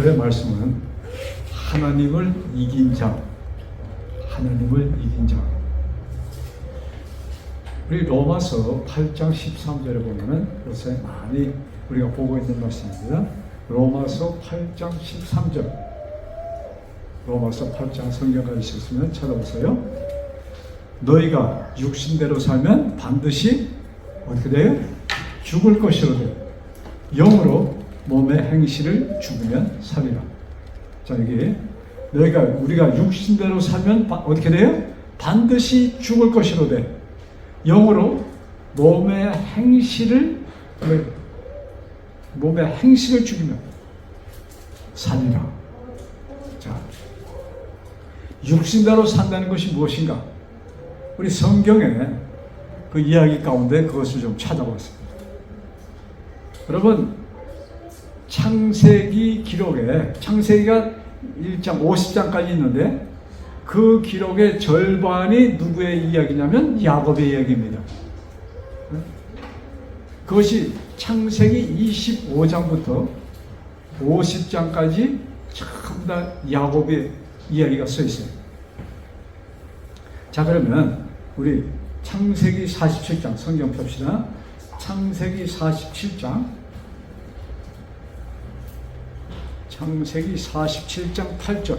오늘의 말씀은 하나님을 이긴 자, 하나님을 이긴 자. 우리 로마서 8장 13절에 보면은 요새 많이 우리가 보고 있는 말씀입니다. 로마서 8장 13절. 로마서 8장 성경가 있으시면 찾아보세요. 너희가 육신대로 살면 반드시 어떻게 돼요? 죽을 것이로되 영으로 몸의 행실을 죽으면 살리라. 자, 여기 우리가 육신대로 살면 어떻게 돼요? 반드시 죽을 것이로되 영으로 몸의 행실을 죽이면 살리라. 자, 육신대로 산다는 것이 무엇인가? 우리 성경에 그 이야기 가운데 그것을 좀 찾아봤습니다. 여러분, 창세기 기록에 창세기가 1장 50장까지 있는데 그 기록의 절반이 누구의 이야기냐면 야곱의 이야기입니다. 그것이 창세기 25장부터 50장까지 전부 다 야곱의 이야기가 써 있어요. 자, 그러면 우리 창세기 47장 성경 봅시다. 창세기 47장, 창세기 47장 8절.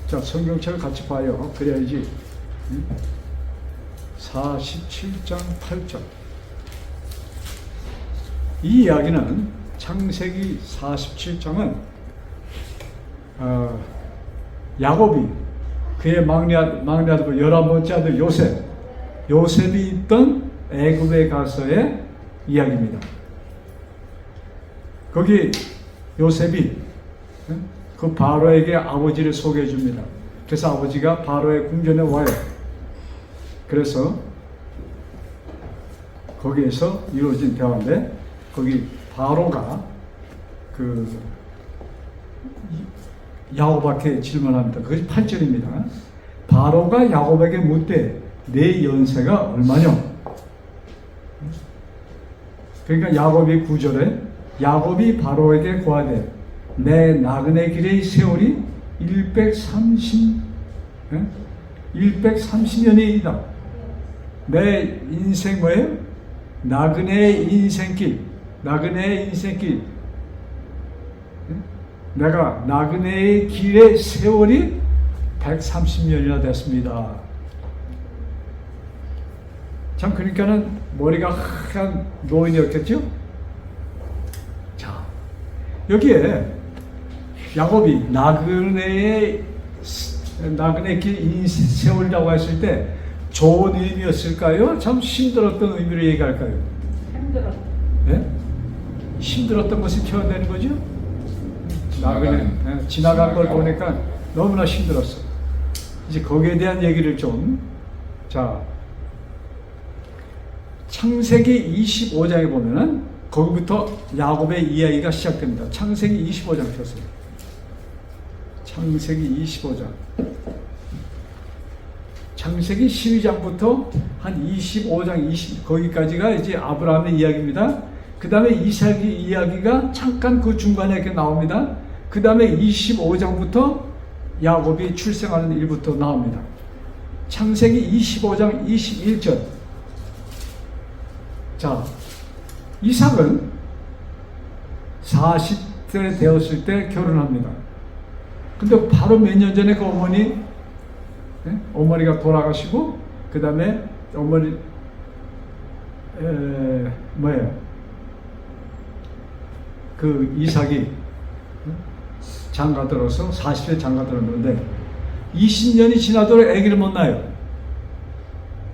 자, 성경책을 같이 봐요. 그래야지. 47장 8절. 이 이야기는 창세기 47장은 야곱이 그의 막내 아들 11번째 아들 요셉이 있던 애굽에 가서의 이야기입니다. 거기 요셉이 그 바로에게 아버지를 소개해 줍니다. 그래서 아버지가 바로의 궁전에 와요. 그래서 거기에서 이루어진 대화인데, 거기 바로가 그 야곱에게 질문합니다. 그것이 8절입니다. 바로가 야곱에게 묻되 내 연세가 얼마냐? 그러니까 야곱이 9절에 야곱이 바로에게 고하되 내 나그네 길의 세월이 130년이다. 내 인생 뭐예요? 나그네의 인생길. 내가 나그네의 길의 세월이 130년이나 됐습니다. 참, 그러니까는 머리가 하얀 노인이었겠죠? 자, 여기에 야곱이 나그네 길 인생 세월이라고 했을 때 좋은 의미였을까요? 참 힘들었던 의미를 얘기할까요? 힘들었어. 네? 힘들었던 것이 표현되는 거죠? 나그네 지나간 걸 보니까 너무나 힘들었어. 이제 거기에 대한 얘기를 좀, 자, 창세기 25장에 보면은 거기부터 야곱의 이야기가 시작됩니다. 창세기 25장 펴세요. 창세기 25장. 창세기 12장부터 한 25장, 거기까지가 이제 아브라함의 이야기입니다. 그 다음에 이삭의 이야기가 잠깐 그 중간에 이렇게 나옵니다. 그 다음에 25장부터 야곱이 출생하는 일부터 나옵니다. 창세기 25장 21절. 자, 이삭은 40세 되었을 때 결혼합니다. 근데 바로 몇 년 전에 그 어머니가 돌아가시고, 그 다음에 그 이삭이 장가들어서 40세 장가들었는데 20년이 지나도록 아기를 못 낳아요.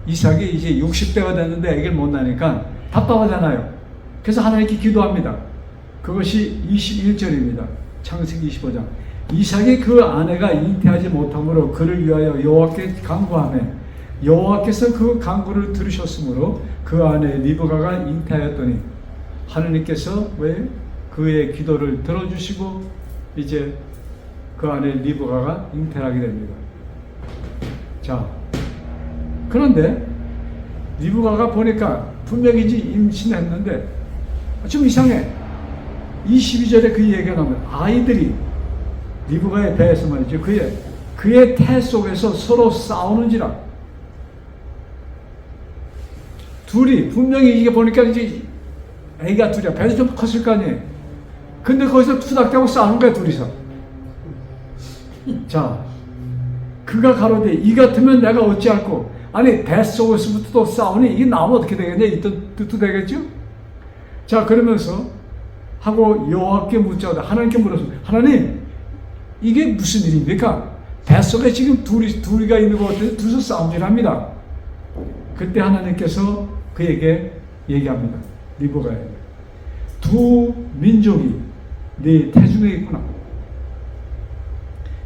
이삭이 이제 60대가 됐는데 아기를 못 낳으니까 답답하잖아요. 그래서 하나님께 기도합니다. 그것이 21절입니다. 창세기 25장. 이삭이 그 아내가 잉태하지 못함으로 그를 위하여 여호와께 간구하매 여호와께서 그 간구를 들으셨으므로 그 아내 리브가가 잉태하였더니 하느님께서 왜 그의 기도를 들어주시고 이제 그 아내 리브가가 잉태하게 됩니다. 자, 그런데 리브가가 보니까 분명히 임신했는데 좀 이상해. 22절에 그 얘기가 나옵니다. 아이들이 리브가의 배에서 말이죠. 그의 태 속에서 서로 싸우는지라. 둘이 분명히 이게 보니까 이제 애가 둘이야. 배도 좀 컸을 거 아니에요. 근데 거기서 투닥대고 싸우는 거야, 둘이서. 자, 그가 가로되 이 같으면 내가 어찌할꼬. 아니 뱃속에서부터 싸우니 이게 나오면 어떻게 되겠냐, 이 뜻도 되겠죠. 자, 그러면서 하고 여호와께 묻자마자 하나님께 물어서, 하나님 이게 무슨 일입니까? 뱃속에 지금 둘이가 있는 것 같아서 둘이서 싸움질합니다. 그때 하나님께서 그에게 얘기합니다. 리브가에 두 민족이 네 태중에 있구나.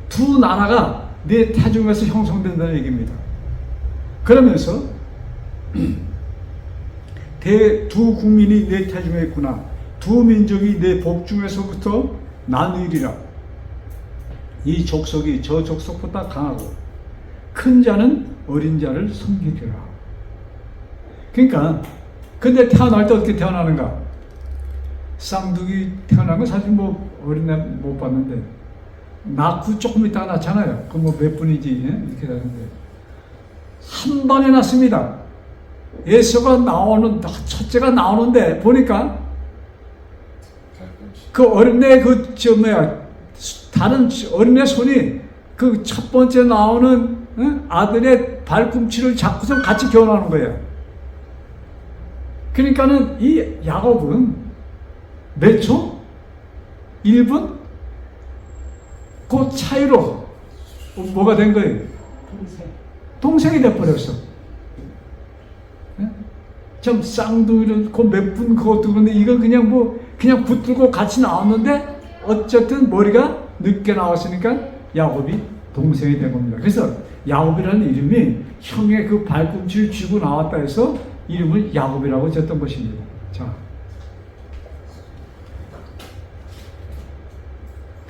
두 나라가 네 태중에서 형성된다는 얘기입니다. 그러면서 두 국민이 네 태중에 있구나. 두 민족이 네 복중에서부터 나누리라. 이 족속이 저 족속보다 강하고 큰 자는 어린 자를 섬기리라. 그러니까 근데 태어날 때 어떻게 태어나는가? 쌍둥이 태어난 건 사실 뭐 어린애 못 봤는데 낳고 조금 있다가 낳잖아요. 그 뭐 몇 분이지 이렇게 되는데 한 번에 낳습니다. 예수가 나오는 첫째가 나오는데 보니까 그 어린애 다른 어린애 손이 그 첫 번째 나오는 아들의 발꿈치를 잡고서 같이 결혼하는 거예요. 그러니까는 이 야곱은 몇 초? 1분? 그 차이로 뭐가 된 거예요? 동생이 돼버렸어. 참 쌍둥이를 그 몇 분 그것도 그런데 이건 그냥 붙들고 같이 나왔는데 어쨌든 머리가 늦게 나왔으니까 야곱이 동생이 된 겁니다. 그래서 야곱이라는 이름이 형의 그 발꿈치를 쥐고 나왔다 해서 이름을 야곱이라고 졌던 것입니다. 자,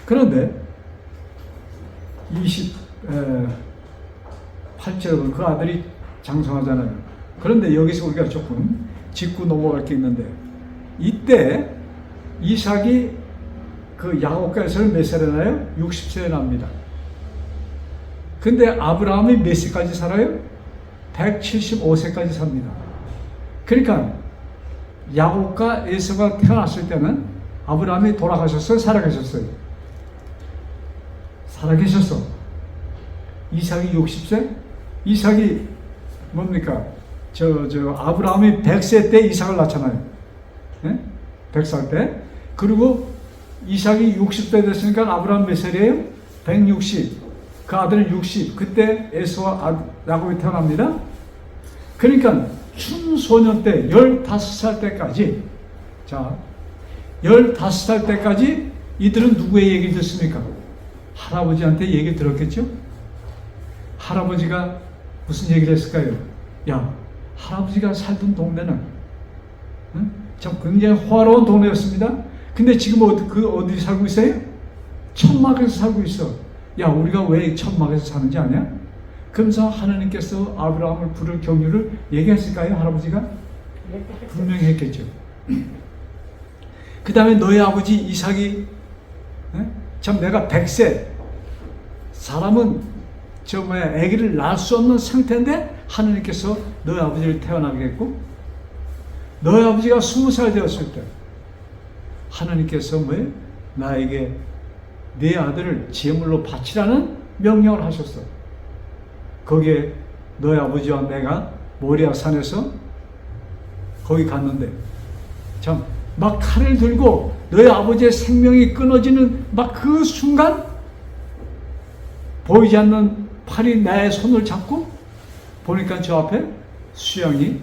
그런데 28절은 그 아들이 장성하잖아요. 그런데 여기서 우리가 조금 짚고 넘어갈 게 있는데 이때 이삭이 그 야곱께서는 몇 살에 나요? 60세에 납니다. 근데 아브라함이 몇 세까지 살아요? 175세까지 삽니다. 그러니까 야곱과 에서가 태어났을 때는 아브라함이 돌아가셨어요? 살아계셨어요? 살아계셨어. 이삭이 60세? 이삭이 뭡니까? 아브라함이 100세 때 이삭을 낳잖아요. 네? 100살 때. 그리고 이삭이 60세 됐으니까 아브라함 몇 살이에요? 160. 그 아들은 60. 그때 에서와 야곱이 태어납니다. 그러니까 춘소년 때 15살 때까지, 자, 15살 때까지 이들은 누구의 얘기를 듣습니까? 할아버지한테 얘기 들었겠죠? 할아버지가 무슨 얘기를 했을까요? 야, 할아버지가 살던 동네는 참 굉장히 호화로운 동네였습니다. 근데 지금 어디 살고 있어요? 천막에서 살고 있어. 야, 우리가 왜 천막에서 사는지 아냐? 그러면서 하나님께서 아브라함을 부를 경유를 얘기했을까요? 할아버지가? 분명히 했겠죠. 그 다음에 너희 아버지 이삭이 참 내가 100세 사람은 아기를 낳을 수 없는 상태인데 하나님께서 너희 아버지를 태어나게 했고 너희 아버지가 20살 되었을 때 하나님께서 나에게 네 아들을 제물로 바치라는 명령을 하셨어. 거기에 너희 아버지와 내가 모리아 산에서 거기 갔는데 참 막 칼을 들고 너희 아버지의 생명이 끊어지는 막 그 순간 보이지 않는 팔이 내 손을 잡고 보니까 저 앞에 수양이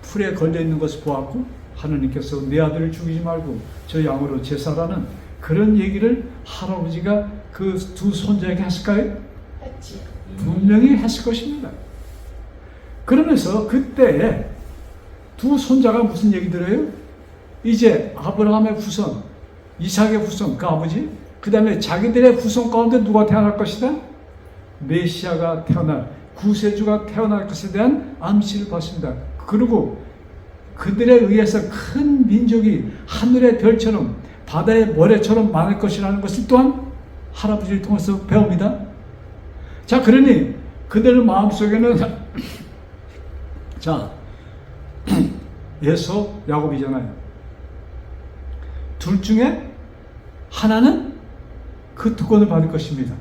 풀에 걸려있는 것을 보았고 하나님께서 내 아들을 죽이지 말고 저 양으로 제사라는 그런 얘기를 할아버지가 그 두 손자에게 했을까요? 했지. 분명히 했을 것입니다. 그러면서 그때 두 손자가 무슨 얘기 들어요? 이제 아브라함의 후손, 이삭의 후손, 그 아버지, 그 다음에 자기들의 후손 가운데 누가 태어날 것이다? 메시아가 태어날, 구세주가 태어날 것에 대한 암시를 받습니다. 그리고 그들에 의해서 큰 민족이 하늘의 별처럼 바다의 모래처럼 많을 것이라는 것을 또한 할아버지를 통해서 배웁니다. 자, 그러니 그들 마음속에는 자, 에서 야곱이잖아요. 둘 중에 하나는 그 특권을 받을 것입니다.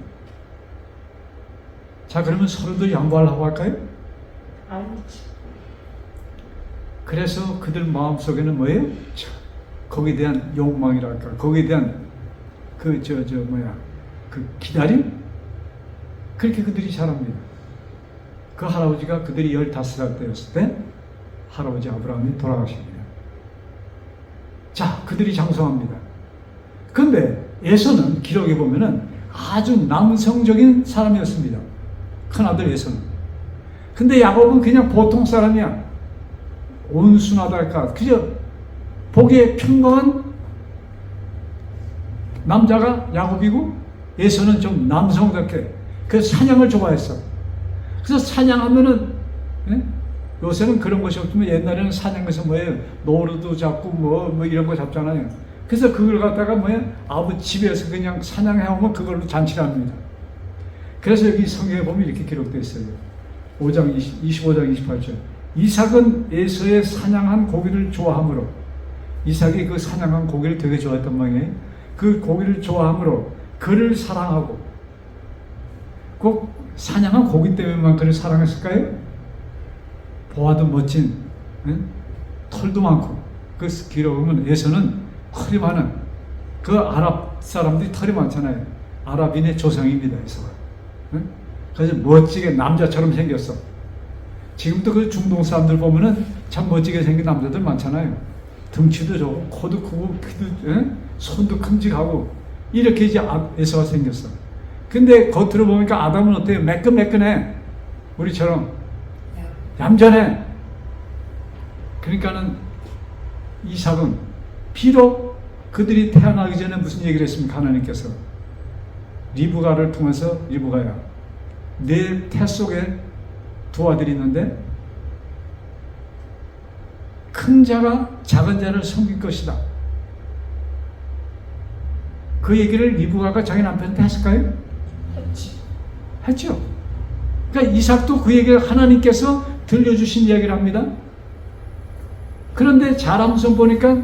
자, 그러면 서로도 양보하려고 할까요? 아니지. 그래서 그들 마음속에는 뭐예요? 자, 거기에 대한 욕망이랄까, 거기에 대한 그 기다림? 그렇게 그들이 자랍니다. 그 할아버지가 그들이 15살 때였을 때 할아버지 아브라함이 돌아가십니다. 자, 그들이 장성합니다. 그런데 에서는 기록에 보면은 아주 남성적인 사람이었습니다. 큰아들 에서는. 근데 야곱은 그냥 보통 사람이야. 온순하달까, 그저 보기에 평범한 남자가 야곱이고, 에서는 좀 남성답게 그래서 사냥을 좋아했어. 그래서 사냥하면은, 예? 요새는 그런 것이 없지만 옛날에는 사냥에서 뭐예요? 노루도 잡고 뭐 이런 거 잡잖아요. 그래서 그걸 갖다가 아버지 집에서 그냥 사냥해오면 그걸로 잔치를 합니다. 그래서 여기 성경에 보면 이렇게 기록되어 있어요. 25장 28절. 이삭은 에서의 사냥한 고기를 좋아하므로, 이삭이 그 사냥한 고기를 되게 좋아했단 말이에요. 그 고기를 좋아하므로 그를 사랑하고, 꼭 사냥한 고기 때문에만 그를 사랑했을까요? 보아도 멋진, 털도 많고, 그 기록은 에서는 털이 많은, 그 아랍 사람들이 털이 많잖아요. 아랍인의 조상입니다, 에서가. 그래서 멋지게 남자처럼 생겼어. 지금도 그 중동 사람들 보면은 참 멋지게 생긴 남자들 많잖아요. 등치도 좋고, 코도 크고, 키도, 손도 큼직하고, 이렇게 이제 에서가 생겼어. 근데 겉으로 보니까 아담은 어때요? 매끈매끈해. 우리처럼. 얌전해. 그러니까는 이삭은 비록 그들이 태어나기 전에 무슨 얘기를 했습니까? 하나님께서 리브가를 통해서, 리브가야, 내 태 속에 두 아들이 있는데 큰 자가 작은 자를 섬길 것이다. 그 얘기를 리브가가 자기 남편한테 했을까요? 했죠. 그러니까 이삭도 그 얘기를 하나님께서 들려주신 이야기를 합니다. 그런데 잘하면서 보니까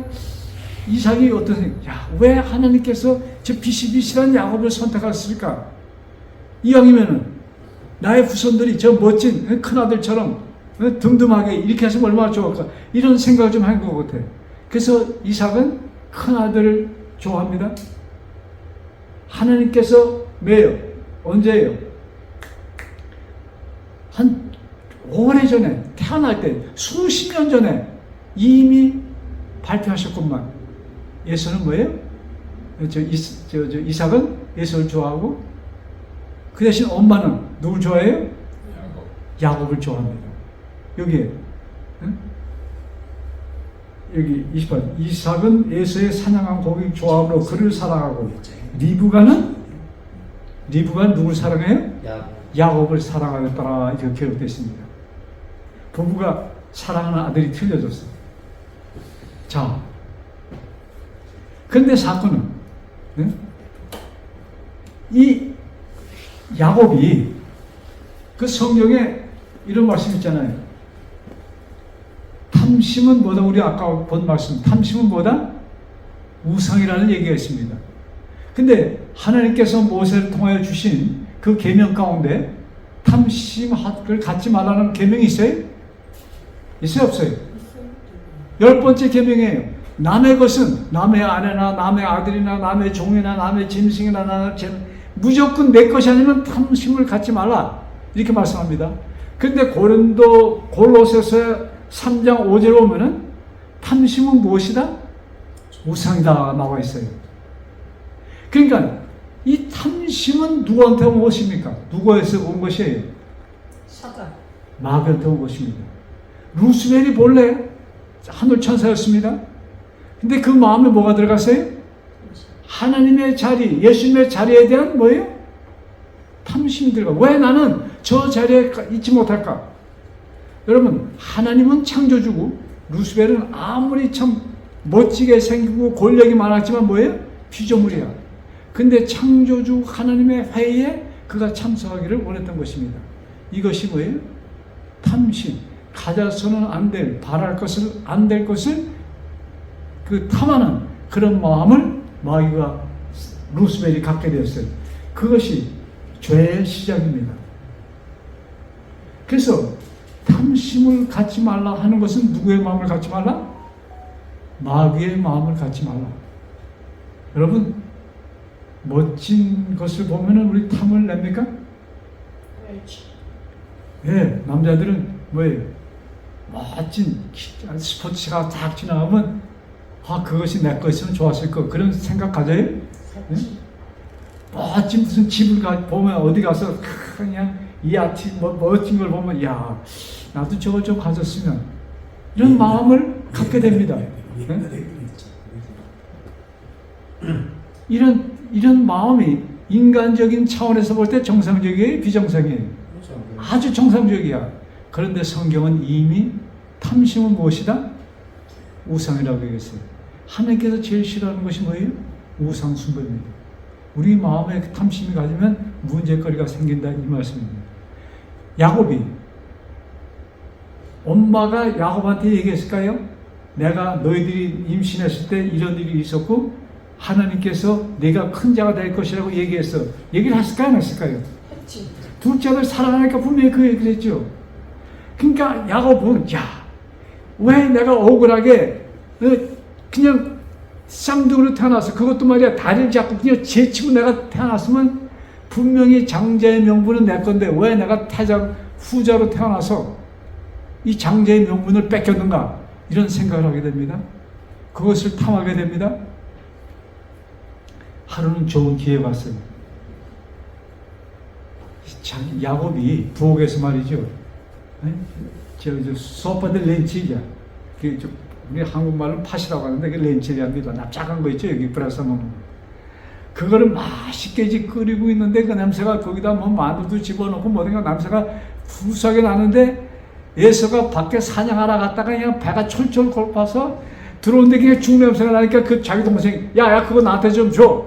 이삭이 왜 하나님께서 저 비실비실한 야곱을 선택했을까? 이왕이면은 나의 후손들이 저 멋진 큰아들처럼 듬듬하게 이렇게 해서 얼마나 좋을까? 이런 생각을 좀 한 것 같아. 그래서 이삭은 큰아들을 좋아합니다. 하나님께서 왜요? 언제예요? 한 오래전에, 태어날 때, 수십 년 전에 이미 발표하셨건만, 예수는 뭐예요? 이삭은 예수를 좋아하고, 그 대신 엄마는 누굴 좋아해요? 야곱을 좋아합니다. 여기에, 여기 28. 이삭은 에서의 사냥한 고기를 좋아하므로 그를 사랑하고, 리브가는 누굴 사랑해요? 야곱을 사랑하였더라. 이렇게 기록되어 있습니다. 부부가 사랑하는 아들이 틀려졌어. 자, 그런데 사건은, 이 야곱이 그 성경에 이런 말씀 있잖아요. 탐심은 뭐다? 우리 아까 본 말씀, 탐심은 뭐다? 우상이라는 얘기가 있습니다. 근데 하나님께서 모세를 통하여 주신 그 계명 가운데 탐심을 갖지 말라는 계명이 있어요? 있어요, 없어요? 10번째 계명이에요. 남의 것은, 남의 아내나 남의 아들이나 남의 종이나 남의 짐승이나 남의 무조건 내 것이 아니면 탐심을 갖지 말라, 이렇게 말씀합니다. 근데 골로새서 3장 5절에 보면은 탐심은 무엇이다? 우상이다 나와 있어요. 그러니까 이 탐심은 누구한테 온 것입니까? 누구에서 온 것이에요? 사단. 마귀한테 온 것입니다. 루스벨이 본래 하늘 천사였습니다. 근데 그 마음에 뭐가 들어갔어요? 하나님의 자리, 예수님의 자리에 대한 뭐예요? 탐심이 들어가. 왜 나는 저 자리에 있지 못할까? 여러분, 하나님은 창조주고 루스벨은 아무리 참 멋지게 생기고 권력이 많았지만 뭐예요? 피조물이야. 근데 창조주 하나님의 회의에 그가 참석하기를 원했던 것입니다. 이것이 뭐예요? 탐심. 가져서는 안 될, 바랄 것을, 안 될 것을 그 탐하는 그런 마음을 마귀가 루스벨이 갖게 되었어요. 그것이 죄의 시작입니다. 그래서 탐심을 갖지 말라 하는 것은 누구의 마음을 갖지 말라? 마귀의 마음을 갖지 말라. 여러분, 멋진 것을 보면 우리 탐을 냅니까? 그렇지. 예, 남자들은 뭐예요? 멋진 스포츠가 딱 지나가면 아, 그것이 내 것이면 좋았을 거. 그런 생각 가져요? 예? 멋진 무슨 집을 보면 어디 가서 그냥 이 아티 멋진 걸 보면 야, 나도 저거 좀 가졌으면 이런 마음을 갖게 됩니다. 예? 이런 마음이 인간적인 차원에서 볼 때 정상적이에요? 비정상이에요? 아주 정상적이야. 그런데 성경은 이미 탐심은 무엇이다? 우상이라고 얘기했어요. 하나님께서 제일 싫어하는 것이 뭐예요? 우상 숭배입니다. 우리 마음에 탐심이 가지면 문제거리가 생긴다 이 말씀입니다. 야곱이 엄마가 야곱한테 얘기했을까요? 내가 너희들이 임신했을 때 이런 일이 있었고 하나님께서 네가 큰 자가 될 것이라고 얘기했어. 얘기를 했을까요? 안 했을까요? 했지. 둘째 아들 사랑하니까 분명히 그 얘기를 했죠. 그러니까 야곱은 야, 왜 내가 억울하게 그냥 쌍둥이로 태어나서 그것도 말이야 다리를 잡고 그냥 제치고 내가 태어났으면 분명히 장자의 명분은 내 건데 왜 내가 태장 후자로 태어나서 이 장자의 명분을 뺏겼는가 이런 생각을 하게 됩니다. 그것을 탐하게 됩니다. 하루는 좋은 기회 봤어요. 야곱이 부엌에서 말이죠. 저 소파들 렌치야. 우리 한국말로 팥이라고 하는데 그 렌치리합니다. 납작한 거 있죠. 여기 브라스 먹는 거. 그거를 맛있게 끓이고 있는데 그 냄새가 거기다 뭐 마늘도 집어넣고 뭐든가 냄새가 구수하게 나는데 에서가 밖에 사냥하러 갔다가 그냥 배가 철철 고파서 들어오는데 그냥 죽 냄새가 나니까 그 자기 동생이 야 그거 나한테 좀 줘.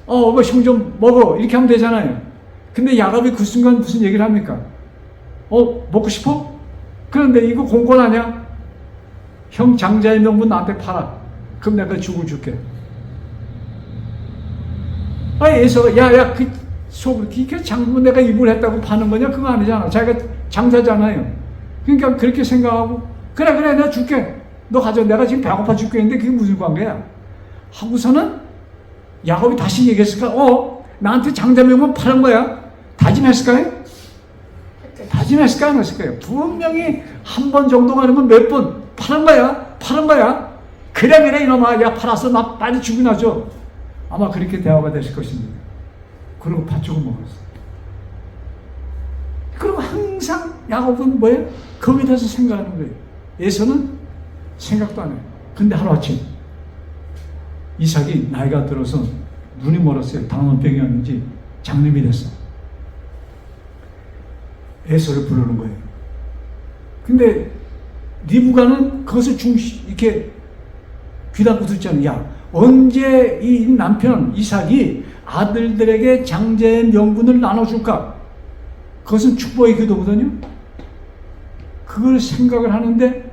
그거 형 좀 먹어. 이렇게 하면 되잖아요. 근데 야곱이 그 순간 무슨 얘기를 합니까? 먹고 싶어? 그런데 이거 공권하냐? 형 장자의 명분 나한테 팔아. 그럼 내가 죽을 줄게. 에서가 그 속을 이렇게 장부 내가 입을 했다고 파는 거냐? 그거 아니잖아. 자기가 장사잖아요. 그러니까 그렇게 생각하고 그래 내가 줄게. 너 가져. 내가 지금 배고파 죽겠는데 그게 무슨 관계야? 하고서는 야곱이 다시 얘기했을까? 나한테 장자 명분 파는 거야. 다짐했을까요? 다짐했을까요? 안 했을까요? 분명히 한 번 정도가 아니면 몇 번 파는 거야. 그래 이놈아. 야 팔아서 나 빨리 죽이나 줘. 아마 그렇게 대화가 됐을 것입니다. 그리고 팥죽을 먹었어요. 그리고 항상 야곱은 뭐예요? 거기에 대해서 생각하는 거예요. 에서는 생각도 안 해요. 근데 하루아침 이삭이 나이가 들어서 눈이 멀었어요. 당원병이었는지 장님이 됐어. 에서를 부르는 거예요. 근데 리브가는 그것을 이렇게 귀담고 듣잖아요. 야, 언제 이 남편 이삭이 아들들에게 장자의 명분을 나눠줄까? 그것은 축복의 기도거든요. 그걸 생각을 하는데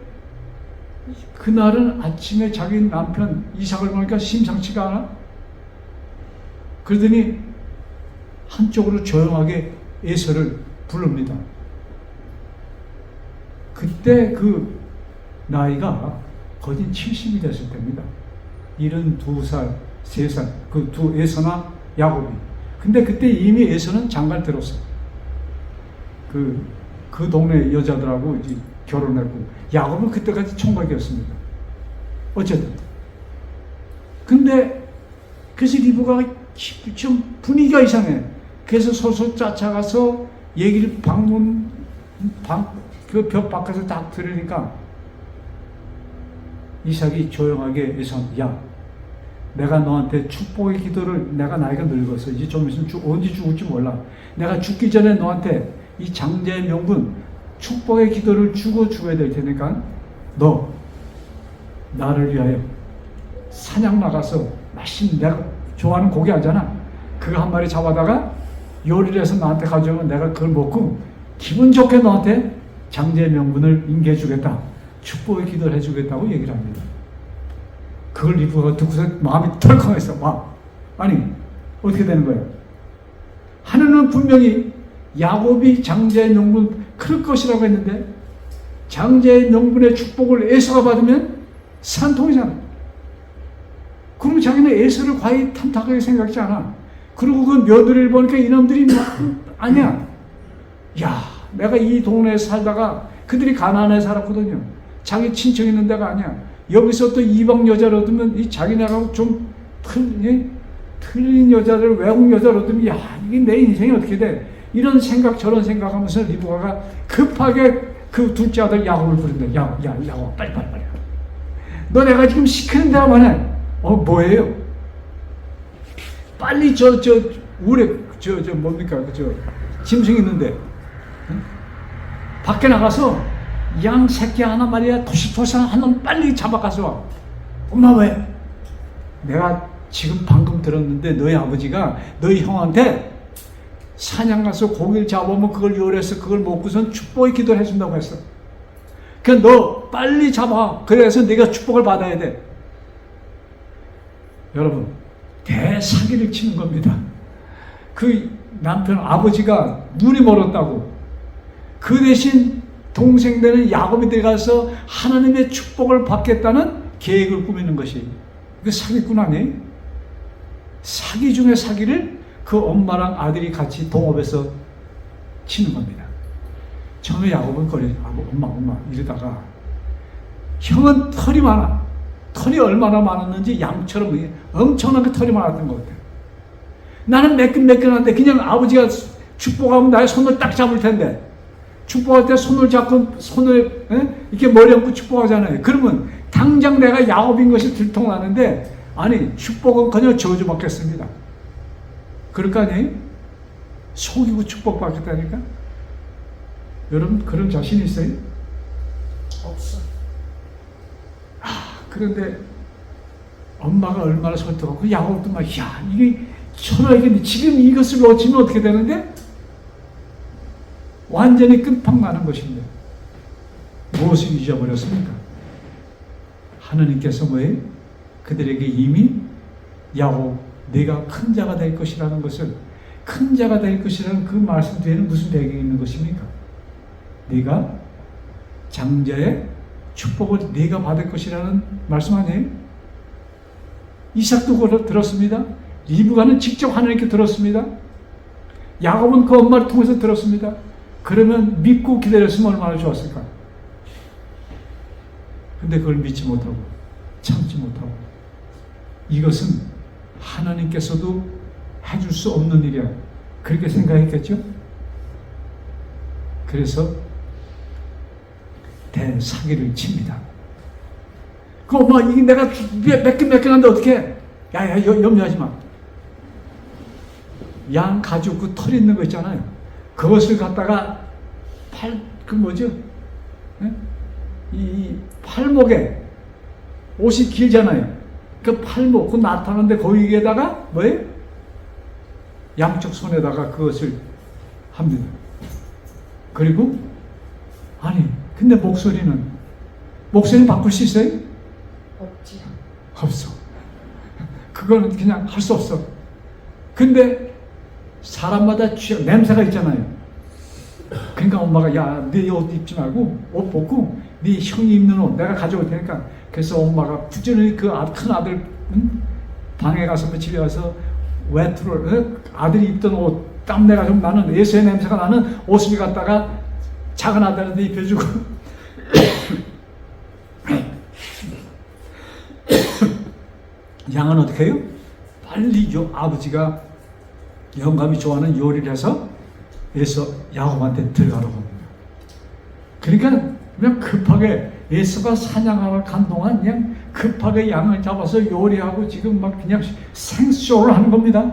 그날은 아침에 자기 남편 이삭을 보니까 심상치가 않아. 그러더니 한쪽으로 조용하게 에서를 부릅니다. 그때 그 나이가 거의 70이 됐을 때입니다. 72살, 3살, 그 두 에서나 야곱이. 근데 그때 이미 에서는 장가를 들었어. 그 동네 여자들하고 이제 결혼했고, 야곱은 그때까지 총각이었습니다. 어쨌든. 근데, 그래서 리브가 좀 분위기가 이상해. 그래서 솔솔 쫓아가서 얘기를 그 벽 밖에서 딱 들으니까 이삭이 조용하게 해서 야, 내가 너한테 축복의 기도를 내가 나이가 늙었어. 이제 좀 있으면 언제 죽을지 몰라. 내가 죽기 전에 너한테 이 장자의 명분 축복의 기도를 주고 죽어야 될 테니까 너 나를 위하여 사냥 나가서 맛있는 내가 좋아하는 고기 하잖아. 그거 한 마리 잡아다가 요리를 해서 나한테 가져오면 내가 그걸 먹고 기분 좋게 너한테 장제의 명분을 인계해 주겠다. 축복의 기도를 해주겠다고 얘기를 합니다. 그걸 리브가 듣고서 마음이 덜컹했어. 아니 어떻게 되는 거예요? 하나님은 분명히 야곱이 장제의 명분 클 것이라고 했는데 장제의 명분의 축복을 에서가 받으면 산통이잖아. 그럼 자기는 에서를 과히 탐탁하게 생각지 않아. 그리고 그 며느리를 보니까 이놈들이 아니야. 야, 내가 이 동네에 살다가 그들이 가난해 살았거든요. 자기 친척 있는 데가 아니야. 여기서 또 이방 여자를 얻으면 이 자기네하고 좀 틀린 여자를 외국 여자를 얻으면 야, 이게 내 인생이 어떻게 돼? 이런 생각 저런 생각하면서 리브가가 급하게 그 둘째 아들 야곱을 부른다. 야곱 빨리. 너 내가 지금 시키는 대로만 해. 뭐예요? 빨리 우리 뭡니까 짐승 있는데 밖에 나가서 양 새끼 하나 말이야 토시토시한 한 놈 빨리 잡아가서 와. 엄마 왜? 내가 지금 방금 들었는데 너희 아버지가 너희 형한테 사냥 가서 고기를 잡으면 그걸 요리해서 그걸 먹고선 축복의 기도를 해준다고 했어. 그러니까 너 빨리 잡아. 그래서 네가 축복을 받아야 돼. 여러분 대사기를 치는 겁니다. 그 남편 아버지가 눈이 멀었다고 그 대신 동생 되는 야곱이 들어가서 하나님의 축복을 받겠다는 계획을 꾸미는 것이 그 사기꾼 아니에요? 사기 중에 사기를 그 엄마랑 아들이 같이 동업해서 치는 겁니다. 처음에 야곱은 엄마 이러다가 형은 털이 많아. 털이 얼마나 많았는지 양처럼 엄청나게 털이 많았던 것 같아요. 나는 매끈매끈한데 그냥 아버지가 축복하면 나의 손을 딱 잡을 텐데 축복할 때 손을 잡고 이렇게 머리 얹고 축복하잖아요. 그러면 당장 내가 야곱인 것이 들통나는데 아니 축복은 그냥 저주받겠습니다. 그럴 거 아니에요? 속이고 축복받겠다니까? 여러분 그런 자신 있어요? 없어. 그런데 엄마가 얼마나 설득하고 야곱도 막 이게 천하이겠네. 지금 이것을 놓치면 어떻게 되는데? 완전히 끝판나는 것인데 무엇을 잊어버렸습니까? 하나님께서 뭐예요? 그들에게 이미 야곱 네가 큰 자가 될 것이라는 것을 큰 자가 될 것이라는 그 말씀 뒤에는 무슨 배경이 있는 것입니까? 네가 장자의 축복을 네가 받을 것이라는 말씀 아니에요? 이삭도 그걸 들었습니다. 리브가는 직접 하나님께 들었습니다. 야곱은 그 엄마를 통해서 들었습니다. 그러면 믿고 기다렸으면 얼마나 좋았을까? 근데 그걸 믿지 못하고 참지 못하고 이것은 하나님께서도 해줄 수 없는 일이야. 그렇게 생각했겠죠? 그래서 대사기를 칩니다. 그 엄마 이게 내가 매끈매끈한데 어떻게? 야야 염려하지 마. 양 가죽 그 털 있는 거 있잖아요. 그것을 갖다가 이 팔목에 옷이 길잖아요. 그 팔목 그 나타나는데 거기에다가 뭐예요? 양쪽 손에다가 그것을 합니다. 그리고 아니 근데 목소리는 바꿀 수 있어요? 없지. 없어. 그거는 그냥 할 수 없어. 근데 사람마다 냄새가 있잖아요. 그러니까 엄마가 야, 네 옷 입지 말고 옷 벗고 네 형이 입는 옷 내가 가져올 테니까. 그래서 엄마가 부지런히 그 큰 아들 방에 가서 집에 가서 외투를 아들이 입던 옷 땀내가 좀 나는 예수의 냄새가 나는 옷을 갖다가 작은 아들한테 입혀주고 양은 어떻게 해요? 빨리 아버지가 영감이 좋아하는 요리를 해서 야곱한테 들어가라고 합니다. 그러니까 그냥 급하게 에서가 사냥하러 간 동안 그냥 급하게 양을 잡아서 요리하고 지금 막 그냥 생쇼를 하는 겁니다.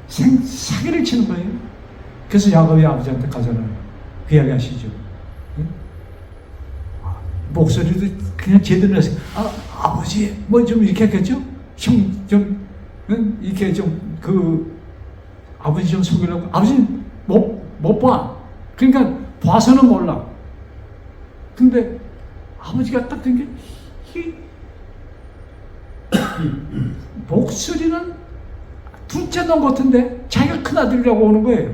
사기를 치는 거예요. 그래서 야곱이 아버지한테 가잖아요. 그 이야기 아시죠? 목소리도 그냥 제대로 해서 아버지 뭐 좀 이렇게 했겠죠? 형 좀 이렇게 좀 아버지 좀 속이려고 아버지 못 봐. 그러니까 봐서는 몰라. 근데 아버지가 딱 된 게 목소리는 둘째 놈 같은데 자기가 큰 아들이라고 오는 거예요.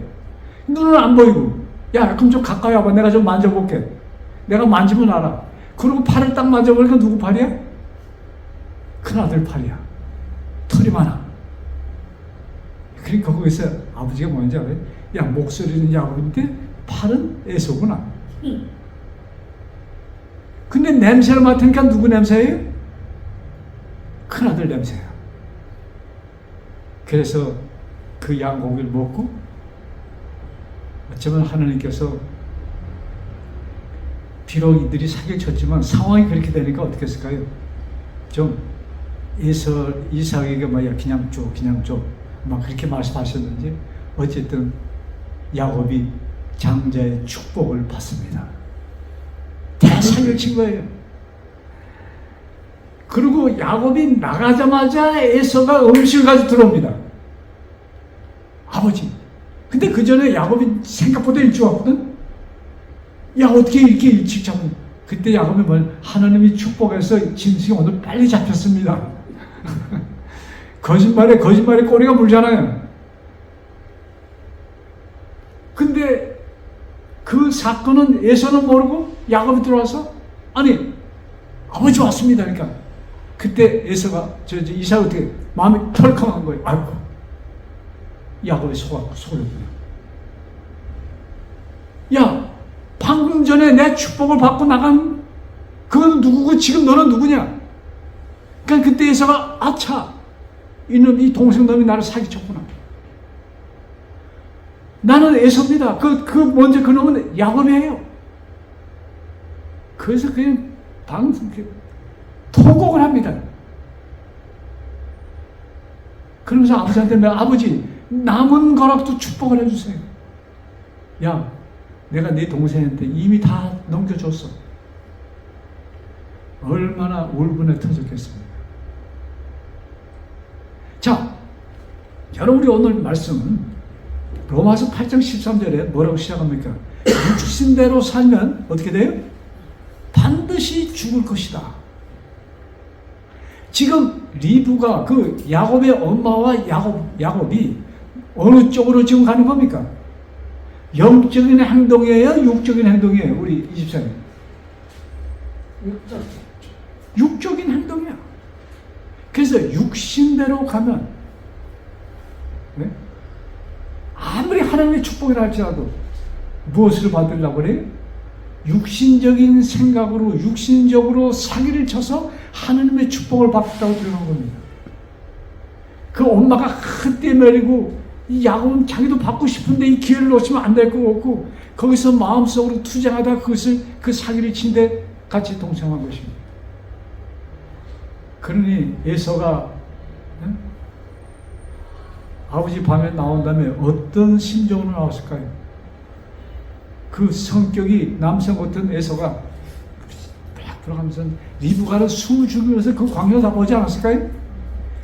눈은 안 보이고 야 그럼 좀 가까이 와봐. 내가 좀 만져볼게. 내가 만지면 알아. 그리고 팔을 딱 만져보니까 누구 팔이야? 큰아들 팔이야. 털이 많아. 그러니까 거기서 아버지가 뭔지 알아요? 야 목소리는 야곱인데 팔은 에서구나. 근데 냄새를 맡으니까 누구 냄새예요? 큰아들 냄새야. 그래서 그 양고기를 먹고 어쩌면 하나님께서 비록 이들이 사기를 쳤지만 상황이 그렇게 되니까 어떻게 했을까요? 좀 이삭에게 뭐야 그냥 줘 막 그렇게 말씀하셨는지 어쨌든 야곱이 장자의 축복을 받습니다. 대사기를 친 거예요. 그리고 야곱이 나가자마자 에서가 음식을 가지고 들어옵니다. 아버지. 근데 그 전에 야곱이 생각보다 일찍 왔거든. 야 어떻게 이렇게 일찍 잡은? 그때 야곱이 하나님이 축복해서 짐승이 오늘 빨리 잡혔습니다. 거짓말에 꼬리가 물잖아요. 근데 그 사건은 에서는 모르고 야곱이 들어와서 아니 아버지 왔습니다. 그러니까 그때 에서가 이삭이 어떻게 마음이 털컹한 거예요. 아이고 야곱이 속였구나. 야 방금 전에 내 축복을 받고 나간 그건 누구고 지금 너는 누구냐? 그러니까 그때 에서가 아차 이 동생놈이 나를 사기쳤구나. 나는 에서입니다. 먼저 그 놈은 야곱이에요. 그래서 그냥 통곡을 합니다. 그러면서 아버지한테 아버지 남은 거라도 축복을 해주세요. 야 내가 네 동생한테 이미 다 넘겨줬어. 얼마나 울분에 터졌겠습니까? 자, 여러분 우리 오늘 말씀은 로마서 8장 13절에 뭐라고 시작합니까? 육신대로 살면 어떻게 돼요? 반드시 죽을 것이다. 지금 리브가 야곱의 엄마와 야곱이 어느 쪽으로 지금 가는 겁니까? 영적인 행동이에요? 육적인 행동이에요? 우리 24년. 육적인 행동이야. 그래서 육신대로 가면 네? 아무리 하나님의 축복이라 할지라도 무엇을 받으려고 그래요? 육신적인 생각으로 육신적으로 사기를 쳐서 하나님의 축복을 받겠다고 들어간 겁니다. 그 엄마가 한때 내리고 이 야곱은 자기도 받고 싶은데 이 기회를 놓치면 안 될 것 같고 거기서 마음속으로 투쟁하다 그것을 그 사기를 친데 같이 동참한 것입니다. 그러니 에서가 아버지 밤에 나온 다음에 어떤 심정으로 나왔을까요? 그 성격이 남성 같은 에서가 막 들어가면서 리브가를 숨을 죽이면서 그 광야 다 보지 않았을까요?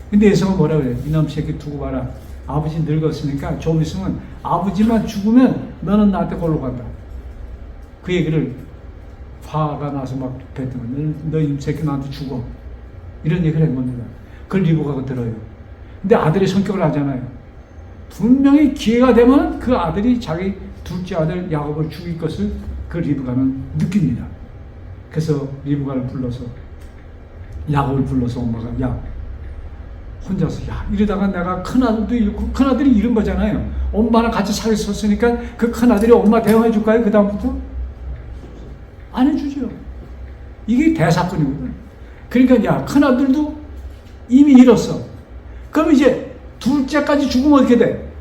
근데 에서가 뭐라 그래요? 이놈 새끼 두고 봐라. 아버지 늙었으니까 좀 있으면 아버지만 죽으면 너는 나한테 골로 간다. 그 얘기를 화가 나서 막 뱉으면 너 이 새끼 나한테 죽어. 이런 얘기를 한 겁니다. 그걸 리브가가 들어요. 근데 아들이 성격을 알잖아요. 분명히 기회가 되면 그 아들이 자기 둘째 아들 야곱을 죽일 것을 그 리브가는 느낍니다. 그래서 리브가를 불러서 야곱을 불러서 엄마가 야 혼자서 야 이러다가 내가 큰아들도 잃고 큰아들이 잃은 거잖아요. 엄마랑 같이 살이 섰으니까 그 큰아들이 엄마 대응해 줄까요? 그 다음부터? 안 해주죠. 이게 대사건이거든. 그러니까 야 큰아들도 이미 잃었어. 그럼 이제 둘째까지 죽으면 어떻게 돼?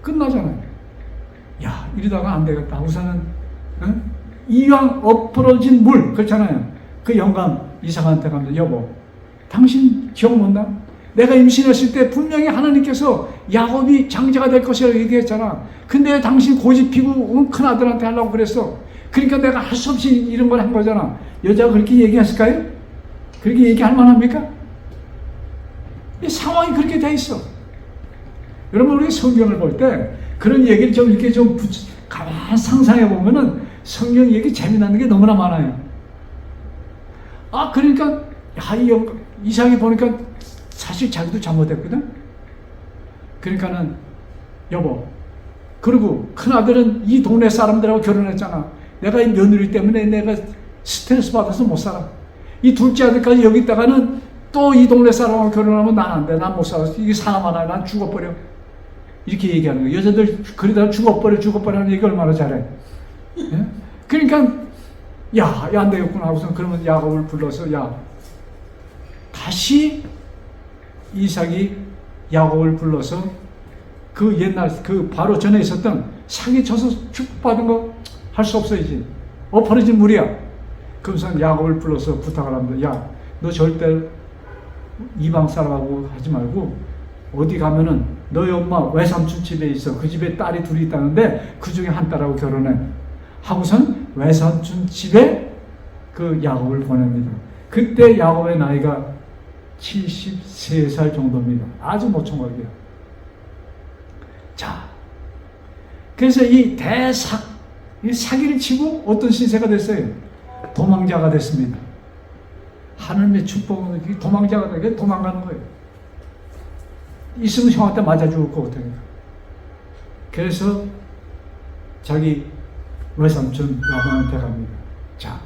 끝나잖아요. 야 이러다가 안 되겠다. 우선은 이왕 엎어진 물 그렇잖아요. 그 영감 이삭한테 가면서 여보 당신 기억 못 나? 내가 임신했을 때 분명히 하나님께서 야곱이 장자가 될 것이라고 얘기했잖아. 근데 당신 고집 피고 큰 아들한테 하려고 그랬어. 그러니까 내가 할 수 없이 이런 걸 한 거잖아. 여자가 그렇게 얘기했을까요? 그렇게 얘기할 만합니까? 이 상황이 그렇게 돼 있어. 여러분, 우리 성경을 볼 때 그런 얘기를 좀 이렇게 좀 가만히 상상해 보면은 성경 얘기 재미나는 게 너무나 많아요. 그러니까 이삭이 보니까 사실 자기도 잘못했거든. 그러니까는 여보, 그리고 큰아들은 이 동네 사람들하고 결혼했잖아. 내가 이 며느리 때문에 내가 스트레스 받아서 못 살아. 이 둘째 아들까지 여기 있다가는 또 이 동네 사람하고 결혼하면 난 안 돼. 난 못 살아. 이게 사람 하나야. 난 죽어버려. 이렇게 얘기하는 거야. 여자들 그러다가 죽어버려 하는 얘기 얼마나 잘해. 예? 그러니까 안 되겠구나 하고서 그러면 야곱을 불러서 다시 이삭이 야곱을 불러서 그 옛날 그 바로 전에 있었던 사기쳐서 축복받은 거 할 수 없어. 이제 엎어진 물이야. 그러면서 야곱을 불러서 부탁을 합니다. 너 절대 이방 사람하고 하지 말고 어디 가면은 너희 엄마 외삼촌 집에 있어. 그 집에 딸이 둘이 있다는데 그 중에 한 딸하고 결혼해. 하고선 외삼촌 집에 그 야곱을 보냅니다. 그때 야곱의 나이가 73살 정도입니다. 아주 모총각이에요. 자, 그래서 이 사기를 치고 어떤 신세가 됐어요? 도망자가 됐습니다. 하늘의 축복은 도망자가 되게 도망가는 거예요. 있으면 형한테 맞아 죽을 것 같으니까. 그래서 자기 외삼촌 라반한테 갑니다. 자,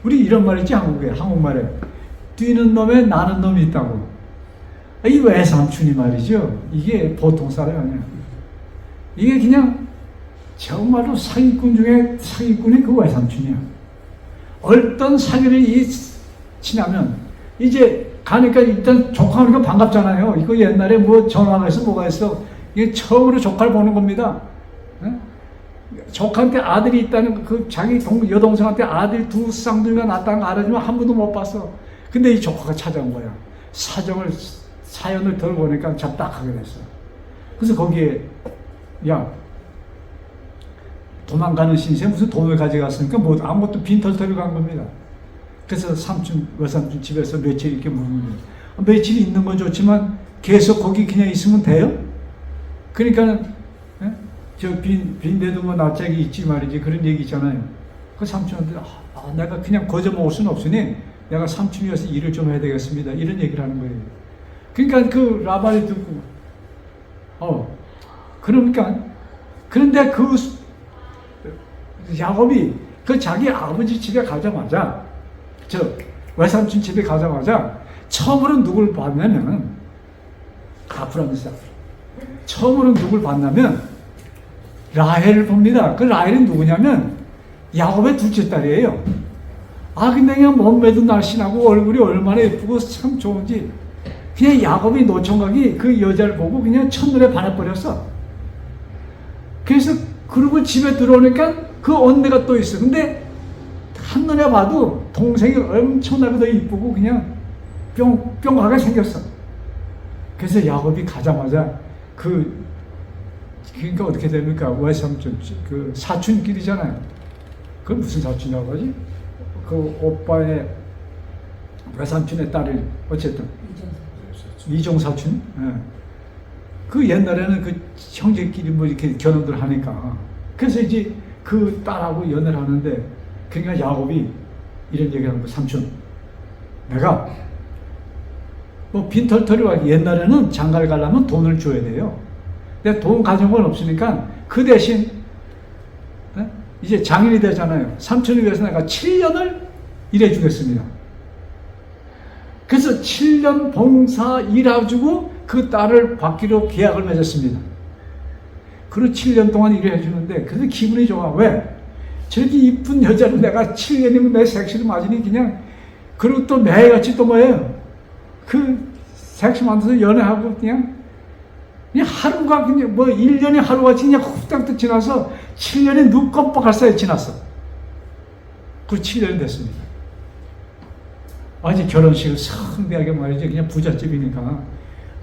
우리 이런 말 있지, 한국말에. 뛰는 놈에 나는 놈이 있다고. 이 외삼촌이 말이죠. 이게 보통 사람이 아니야. 이게 그냥 정말로 사기꾼 중에 사기꾼이 그 외삼촌이야. 어떤 사기를 치냐면 이제 가니까 일단 조카니까 반갑잖아요. 이거 옛날에 뭐 전화가 해서 뭐가 했어. 이게 처음으로 조카를 보는 겁니다. 조카한테 아들이 있다는 그 자기 여동생한테 아들 두 쌍둥이가 낳았다는 거 알아주면 한 번도 못 봤어. 근데 이 조카가 찾아온 거야. 사연을 들어보니까 잡딱하게 됐어. 그래서 거기에 도망가는 신세 무슨 돈을 가져갔으니까 뭐 아무것도 빈털터리 간 겁니다. 그래서 외삼촌 집에서 며칠 이렇게 묵는 거예요. 며칠 있는 건 좋지만 계속 거기 그냥 있으면 돼요? 그러니까는 저 빈대도 뭐 납작이 있지 말이지 그런 얘기 있잖아요. 그 삼촌한테 내가 그냥 거저 먹을 수는 없으니 내가 삼촌이어서 일을 좀 해야 되겠습니다. 이런 얘기를 하는 거예요. 그러니까 그 라반이 듣고 그런데 그 야곱이 그 자기 아버지 집에 가자마자 외삼촌 집에 가자마자 처음으로 누굴 봤냐면 처음으로 누굴 봤냐면 라헬을 봅니다. 그 라헬은 누구냐면 야곱의 둘째 딸이에요. 근데 그냥 몸매도 날씬하고 얼굴이 얼마나 예쁘고 참 좋은지 그냥 야곱이 노총각이 그 여자를 보고 그냥 첫눈에 반해버렸어. 그래서 그러고 집에 들어오니까 그 언니가 또 있어. 근데 한눈에 봐도 동생이 엄청나게 더 이쁘고 그냥 뿅뿅하게 생겼어. 그래서 야곱이 가자마자 그러니까 어떻게 됩니까? 외삼촌 그 사촌끼리잖아요. 그 무슨 사촌이라고 하지? 그 오빠의 외삼촌의 딸을 어쨌든 이종 사촌. 그 옛날에는 그 형제끼리 뭐 이렇게 결혼들 하니까 그래서 이제 그 딸하고 연애를 하는데 그러니까 야곱이 이런 얘기를 하는 거야. 삼촌, 내가 뭐 빈털터리와 옛날에는 장가를 가려면 돈을 줘야 돼요. 근데 돈 가진 건 없으니까 그 대신 이제 장인이 되잖아요. 삼촌이 위해서 내가 7년을 일해주겠습니다. 그래서 7년 봉사 일해주고 그 딸을 받기로 계약을 맺었습니다. 그리고 7년 동안 일을 해주는데 그래서 기분이 좋아. 왜? 저렇게 이쁜 여자를 내가 7년이면 내 섹시를 맞으니 그냥 그리고 또 매일같이 또 뭐예요? 그 섹시 만나서 연애하고 그냥 하루가 그냥 뭐 1년이 하루같이 그냥 후딱딱 지나서 7년이 눈 깜빡할 사이에 지났어. 그 7년이 됐습니다. 아직 결혼식을 성대하게 말이죠. 그냥 부잣집이니까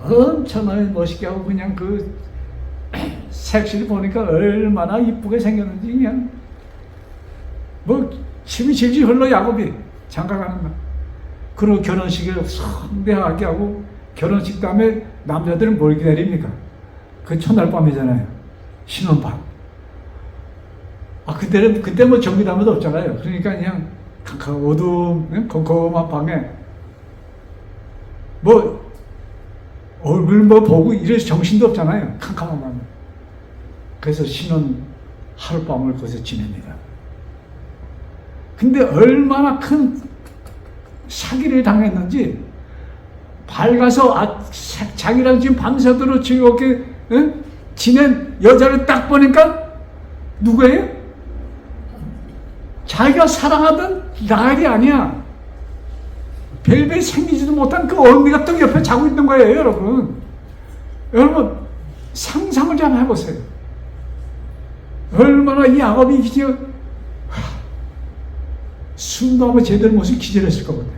엄청나게 멋있게 하고 그냥 그 색시를 보니까 얼마나 이쁘게 생겼는지 그냥 뭐 침이 질질 흘러 야곱이 장가가는 날. 그리고 결혼식을 성대하게 하고 결혼식 다음에 남자들은 뭘 기다립니까? 그 첫날 밤이잖아요. 신혼밤. 그때 뭐 전기담배도 없잖아요. 그러니까 그냥 어두운 컴컴한 밤에 뭐 얼굴 뭐 보고 이럴 정신도 없잖아요. 캄캄한 밤에. 그래서 신혼 하룻밤을 거기서 지냅니다. 근데 얼마나 큰 사기를 당했는지 밝아서 자기랑 지금 밤새도록 즐겁게 지낸 여자를 딱 보니까 누구예요? 자기가 사랑하던 라헬이 아니야. 별별 생기지도 못한 그 언니가 또 옆에 자고 있는 거예요, 여러분. 여러분 상상을 좀 해보세요. 얼마나 이 야곱이 그냥 숨도 한번 제대로 못 쉬고 기절했을 것 같아요.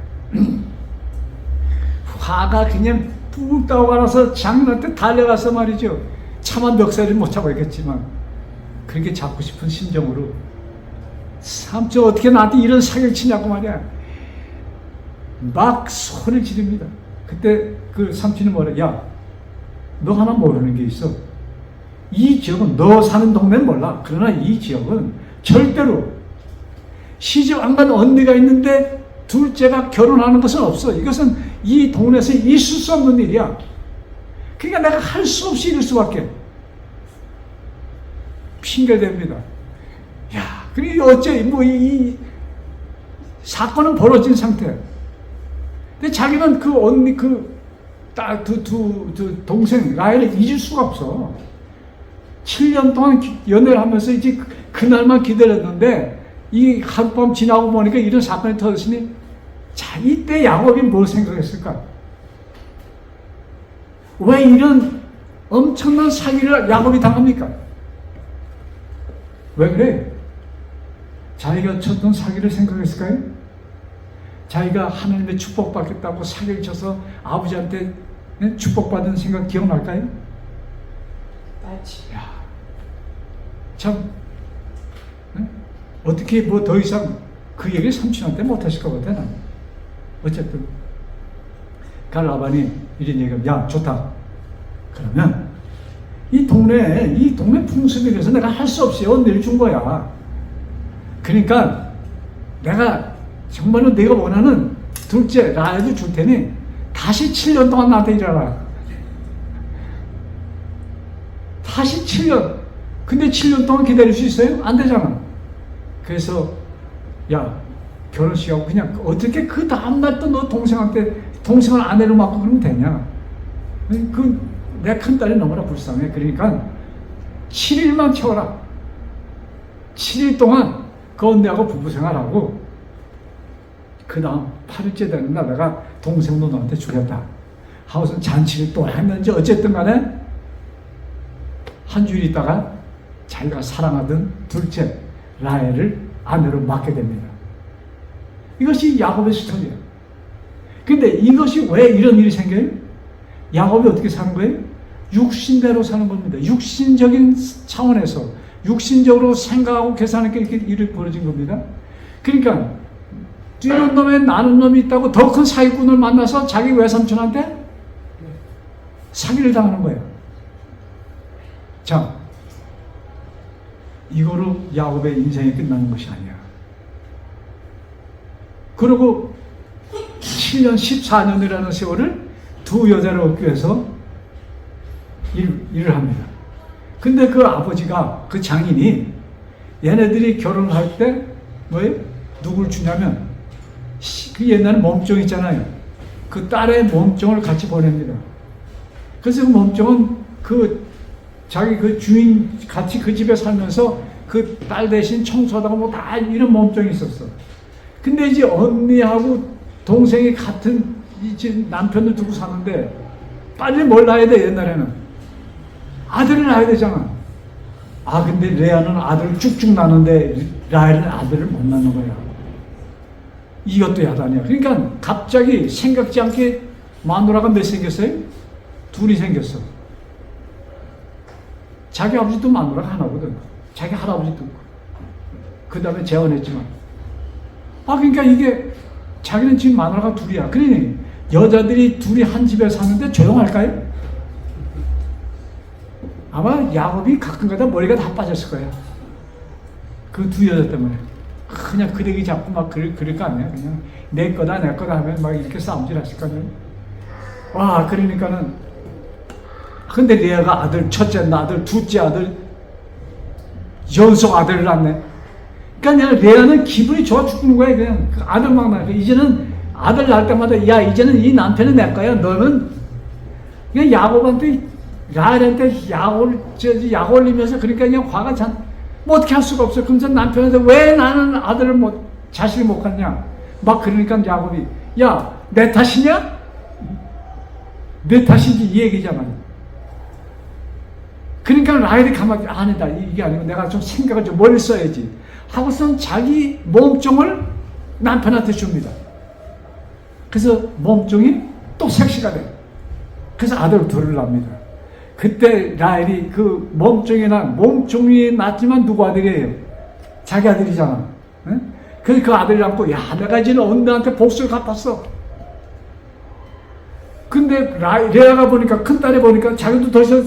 화가 그냥 푹 떠가서 장인한테 달려가서 말이죠. 차마 멱살을 못 잡아야겠지만 그렇게 잡고 싶은 심정으로 삼촌 어떻게 나한테 이런 사기를 치냐고 말이야. 막 소리를 지릅니다. 그때 그 삼촌이 뭐래? 야, 너 하나 모르는 게 있어. 이 지역은 너 사는 동네는 몰라. 그러나 이 지역은 절대로 시집 안 간 언니가 있는데 둘째가 결혼하는 것은 없어. 이것은 이 동네에서 있을 수 없는 일이야. 그러니까 내가 할 수 없이 이럴 수밖에. 핑계댑니다. 야, 그리고 어째 이 사건은 벌어진 상태. 근데 자기는 그 언니 두 동생 라헬을 잊을 수가 없어. 7년 동안 연애를 하면서 이제 그날만 기다렸는데 이 하룻밤 지나고 보니까 이런 사건이 터졌으니 자, 이때 야곱이 뭘 생각했을까? 왜 이런 엄청난 사기를 야곱이 당합니까? 왜 그래? 자기가 쳤던 사기를 생각했을까요? 자기가 하나님의 축복받겠다고 사기를 쳐서 아버지한테 축복받은 생각 기억날까요? 나지. 야, 참 어떻게 뭐 더 이상 그 얘기를 삼촌한테 못하실 것 같아. 난. 어쨌든 라반이 이런 얘기하면 야 좋다. 그러면 이 동네 풍습에 대해서 내가 할 수 없이 언니를 준 거야. 그러니까 내가 정말로 내가 원하는 둘째 라헬도 줄 테니 다시 7년 동안 나한테 일하라. 다시 7년. 근데 7년 동안 기다릴 수 있어요? 안 되잖아. 그래서 야 결혼식하고 그냥 어떻게 그 다음날 또 너 동생을 아내로 맡고 그러면 되냐. 내 큰딸이 너무나 불쌍해. 그러니까 7일만 채워라. 7일 동안 그 언니하고 부부생활하고 그 다음 8일째 되는 날 내가 동생도 너한테 주겠다 하고서 잔치를 또 했는지 어쨌든 간에 한 주일 있다가 자기가 사랑하던 둘째 라헬을 아내로 맡게 됩니다. 이것이 야곱의 스토리예요. 근데 이것이 왜 이런 일이 생겨요? 야곱이 어떻게 사는 거예요? 육신대로 사는 겁니다. 육신적인 차원에서 육신적으로 생각하고 계산하니까 이렇게 일이 벌어진 겁니다. 그러니까 뛰는 놈에 나는 놈이 있다고 더 큰 사기꾼을 만나서 자기 외삼촌한테 사기를 당하는 거예요. 자, 이거로 야곱의 인생이 끝나는 것이 아니야. 그리고 7년, 14년이라는 세월을 두 여자를 얻기 위해서 일을 합니다. 근데 그 아버지가, 그 장인이 얘네들이 결혼할 때 뭐예요? 누굴 주냐면 그 옛날에 몸종 있잖아요. 그 딸의 몸종을 같이 보냅니다. 그래서 그 몸종은 자기 그 주인 같이 그 집에 살면서 그 딸 대신 청소하다가 뭐 다 이런 몸종이 있었어. 근데 이제 언니하고 동생이 같은 이제 남편을 두고 사는데 빨리 뭘 낳아야 돼. 옛날에는 아들을 낳아야 되잖아. 근데 레아는 아들을 쭉쭉 낳는데 라헬은 아들을 못 낳는 거야. 이것도 야단이야. 그러니까 갑자기 생각지 않게 마누라가 몇 생겼어요? 둘이 생겼어. 자기 아버지도 마누라가 하나거든. 자기 할아버지도 있고. 그 다음에 재혼했지만. 그러니까 이게 자기는 지금 마누라가 둘이야. 그러니 여자들이 둘이 한 집에 사는데 조용할까요? 아마 야곱이 가끔가다 머리가 다 빠졌을 거야. 그 두 여자 때문에. 그냥 그대기 잡고 막 그럴 거 아니야. 그냥 내 거다 하면 막 이렇게 싸움질 했을 거 아니야. 와, 그러니까는. 근데 레아가 아들, 첫째 아들, 둘째 아들, 연속 아들을 낳네. 그러니까 내가 레아는 기분이 좋아 죽는 거야. 그냥 그 아들 막 낳고. 이제는 아들 낳을 때마다, 야, 이제는 이 남편은 내 거야. 너는 그냥 야곱한테, 라헬한테 약 올리면서 그러니까 그냥 화가 뭐 어떻게 할 수가 없어. 그러면서 남편한테 왜 나는 아들을 자식을 못 갖냐. 막 그러니까 야곱이, 야, 내 탓이냐? 내 탓이지, 이 얘기잖아. 그러니까 라헬이 가만히, 아니다. 이게 아니고 내가 좀 생각을 좀 멀리 써야지. 하고선 자기 몸종을 남편한테 줍니다. 그래서 몸종이 또 색시가 돼. 그래서 아들 둘을 낳습니다. 그때 라헬이 그 몸종이 낳지만 누구 아들이에요? 자기 아들이잖아. 그래서 그 아들을 낳고, 야, 내가 이제는 언니한테 복수를 갚았어. 근데 레아가 보니까, 큰딸이 보니까 자기도 더 이상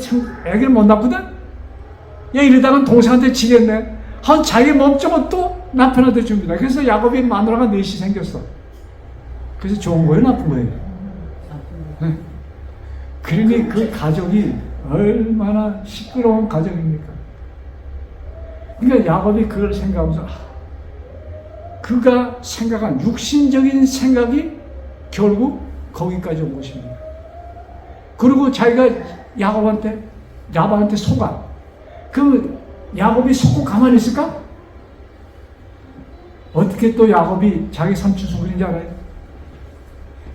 애기를 못 낳거든? 야, 이러다가 동생한테 지겠네. 자기 몸종은 또 남편한테 줍니다. 그래서 야곱이 마누라가 넷이 생겼어. 그래서 좋은 거예요, 나쁜 거예요? 네. 그러니 그 가족이 얼마나 시끄러운 가정입니까? 그러니까 야곱이 그걸 생각하면서, 그가 생각한 육신적인 생각이 결국 거기까지 온 것입니다. 그리고 자기가 야곱한테 속아. 그럼 야곱이 속고 가만히 있을까? 어떻게 또 야곱이 자기 삼촌 속이는지 알아요?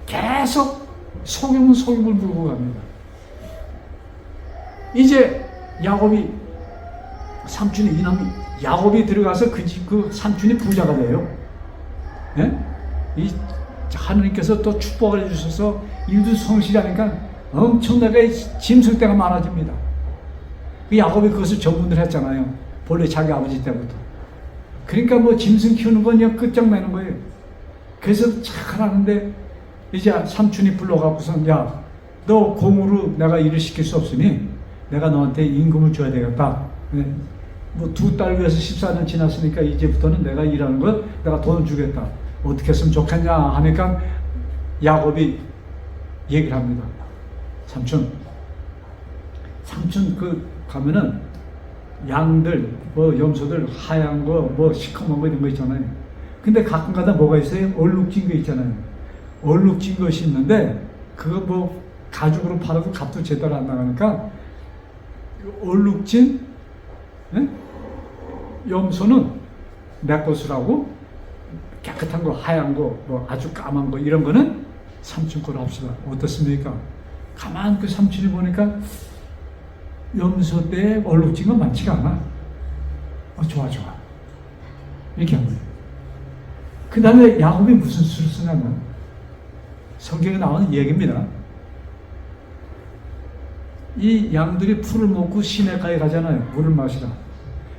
계속 속임을 물고 갑니다. 이제 삼촌이 야곱이 들어가서 그 삼촌이 부자가 돼요. 예? 하느님께서 또 축복을 해주셔서 일도 성실하니까 엄청나게 짐쓸 데가 많아집니다. 그 야곱이 그것을 전문을 했잖아요. 본래 자기 아버지 때부터. 그러니까 뭐 짐승 키우는 건 그냥 끝장내는 거예요. 그래서 잘하는데 이제 삼촌이 불러갖고선, 야, 너 공으로 내가 일을 시킬 수 없으니 내가 너한테 임금을 줘야 되겠다. 뭐 두 딸 위해서 14년 지났으니까 이제부터는 내가 일하는 거 내가 돈을 주겠다. 어떻게 했으면 좋겠냐 하니까 야곱이 얘기를 합니다. 삼촌 가면은 양들, 염소들 하얀 거, 시커먼 거 이런 거 있잖아요. 근데 가끔가다 뭐가 있어요? 얼룩진 거 있잖아요. 얼룩진 것이 있는데 그거 가죽으로 팔아도 값도 제대로 안 나가니까 얼룩진 염소는 내 것이라고, 깨끗한 거, 하얀 거, 아주 까만 거 이런 거는 삼촌 거로 합시다. 어떻습니까? 가만 그 삼촌이 보니까 염소 때 얼룩진 건 많지가 않아. 좋아. 이렇게 한 거예요. 그 다음에 야곱이 무슨 수를 쓰냐면, 성경에 나오는 얘기입니다. 이 양들이 풀을 먹고 시냇가에 가잖아요. 물을 마시라.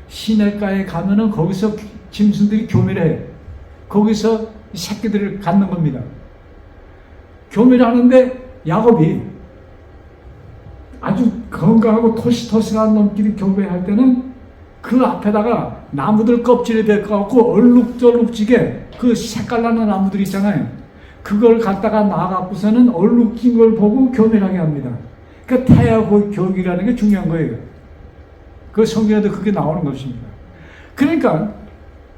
시냇가에 가면은 거기서 짐승들이 교미를 해. 거기서 이 새끼들을 갖는 겁니다. 교미를 하는데 야곱이 아주 건강하고 토실토실한 놈끼리 교배할 때는 그 앞에다가 나무들 껍질에 베껴갖고 얼룩덜룩지게 그 색깔 나는 나무들 있잖아요. 그걸 갖다가 놔갖고서는 얼룩진 걸 보고 교미하게 합니다. 그러니까 태하고 교기라는 게 중요한 거예요. 그 성경에도 그게 나오는 것입니다. 그러니까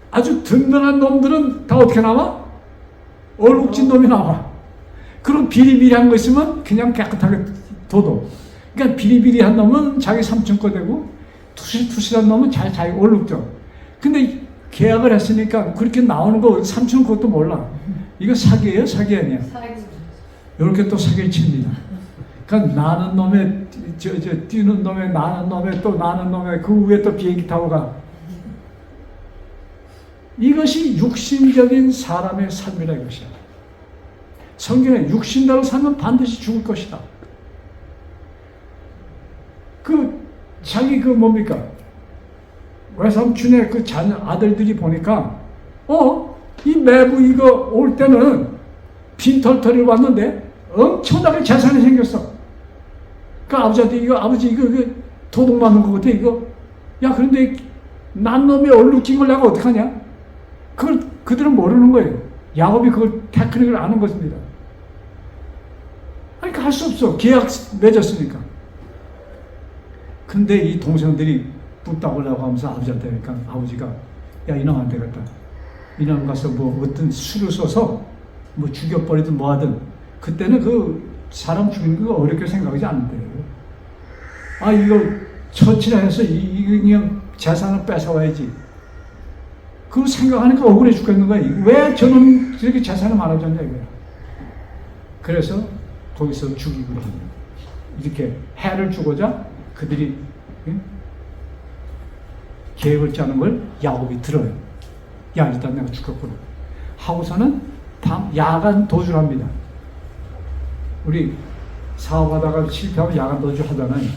아주 든든한 놈들은 다 어떻게 나와? 얼룩진 놈이 나와. 그럼 비리비리한 거 있으면 그냥 깨끗하게 둬둬. 그러니까 비리비리한 놈은 자기 삼촌 거 되고 투실투실한 놈은 자기 얼룩져. 근데 계약을 했으니까 그렇게 나오는 거 삼촌 그것도 몰라. 이거 사기예요? 사기 아니야? 이렇게 또 사기를 칩니다. 그러니까 나는 놈의 뛰는 놈의 나는 놈의 또 나는 놈의 그 위에 또 비행기 타고 가. 이것이 육신적인 사람의 삶이라 이것이야. 성경에 육신대로 살면 반드시 죽을 것이다. 자기 뭡니까? 외삼촌의 자녀 아들들이 보니까 이 매부 이거 올 때는 빈털터리 왔는데 엄청나게 재산이 생겼어. 아버지한테 아버지 이거 도둑 맞는 거 같아 이거. 야 그런데 난 놈이 얼룩진 걸 내가 어떡하냐? 그들은 모르는 거예요. 야곱이 그걸 테크닉을 아는 것입니다. 아니 할 수 없어. 계약 맺었으니까. 근데 이 동생들이 붙다보려고 하면서 아버지한테 하니까 아버지가 야 이놈 안 되겠다. 이놈 가서 어떤 수를 써서 죽여버리든 뭐하든 그때는 사람 죽이는 거 어렵게 생각하지 않는데요. 이거 처치나 해서 이거 그냥 재산을 뺏어와야지. 그걸 생각하니까 억울해 죽겠는 거야. 왜 저놈 저렇게 재산을 많아졌냐 이거야. 그래서 거기서 죽이기로 합니다. 이렇게 해를 주고자 그들이 계획을 짜는 걸 야곱이 들어요. 야 일단 내가 죽였구나 하고서는 야간 도주를 합니다. 우리 사업하다가 실패하면 야간 도주 하잖아요.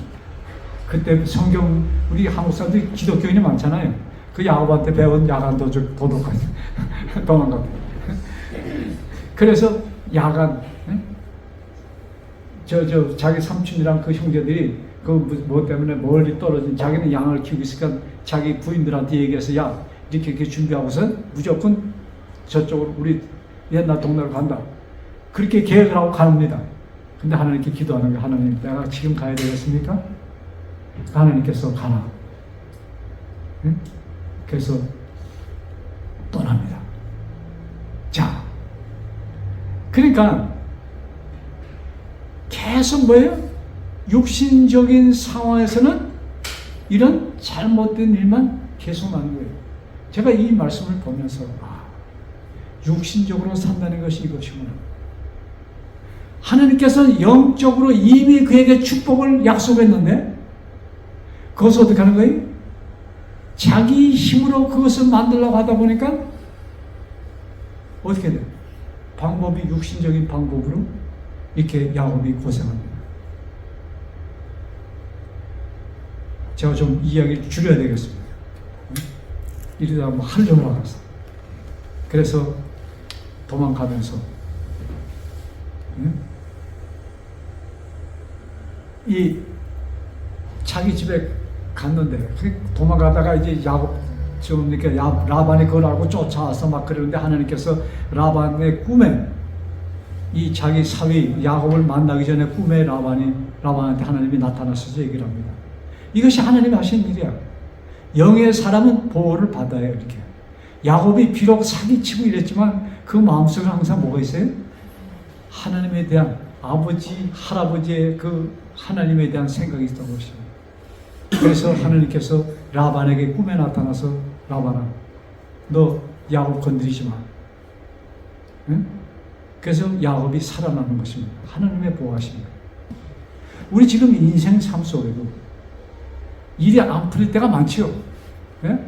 그때 성경 우리 한국 사람들이 기독교인이 많잖아요. 그 야곱한테 배운 야간 도주 도둑까지 도망갔대. 그래서 야간 자기 삼촌이랑 그 형제들이 뭐 때문에 멀리 떨어진 자기는 양을 키우고 있으니까 자기 부인들한테 얘기해서 야 이렇게 준비하고서 무조건 저쪽으로 우리 옛날 동네로 간다. 그렇게 계획을 하고 갑니다. 근데 하나님께 기도하는 게 하나님 내가 지금 가야 되겠습니까? 하나님께서 가라. 응? 그래서 떠납니다. 자, 그러니까 계속 뭐예요? 육신적인 상황에서는 이런 잘못된 일만 계속 나는 거예요. 제가 이 말씀을 보면서 육신적으로 산다는 것이 이것이구나. 하나님께서 영적으로 이미 그에게 축복을 약속했는데 그것을 어떻게 하는 거예요? 자기 힘으로 그것을 만들려고 하다 보니까 어떻게 돼요? 방법이 육신적인 방법으로 이렇게 야곱이 고생합니다. 제가 좀 이야기를 줄여야 되겠습니다. 이러다가 하려고 나갔어. 그래서 도망가면서 이 자기 집에 갔는데 도망가다가 이제 야곱 좀 이렇게 라반이 그걸 알고 쫓아와서 막 그러는데 하나님께서 라반의 꿈에 이 자기 사위 야곱을 만나기 전에 꿈에 라반한테 하나님이 나타나셔서 얘기를 합니다. 이것이 하나님이 하신 일이야. 영의 사람은 보호를 받아요. 이렇게 야곱이 비록 사기치고 이랬지만 그 마음속에 항상 뭐가 있어요? 하나님에 대한 아버지, 할아버지의 그 하나님에 대한 생각이 있던 것입니다. 그래서 하나님께서 라반에게 꿈에 나타나서 라반아, 너 야곱 건드리지 마. 응? 그래서 야곱이 살아나는 것입니다. 하나님의 보호하십니다. 우리 지금 인생 삶 속에도 일이 안 풀릴 때가 많지요. 예?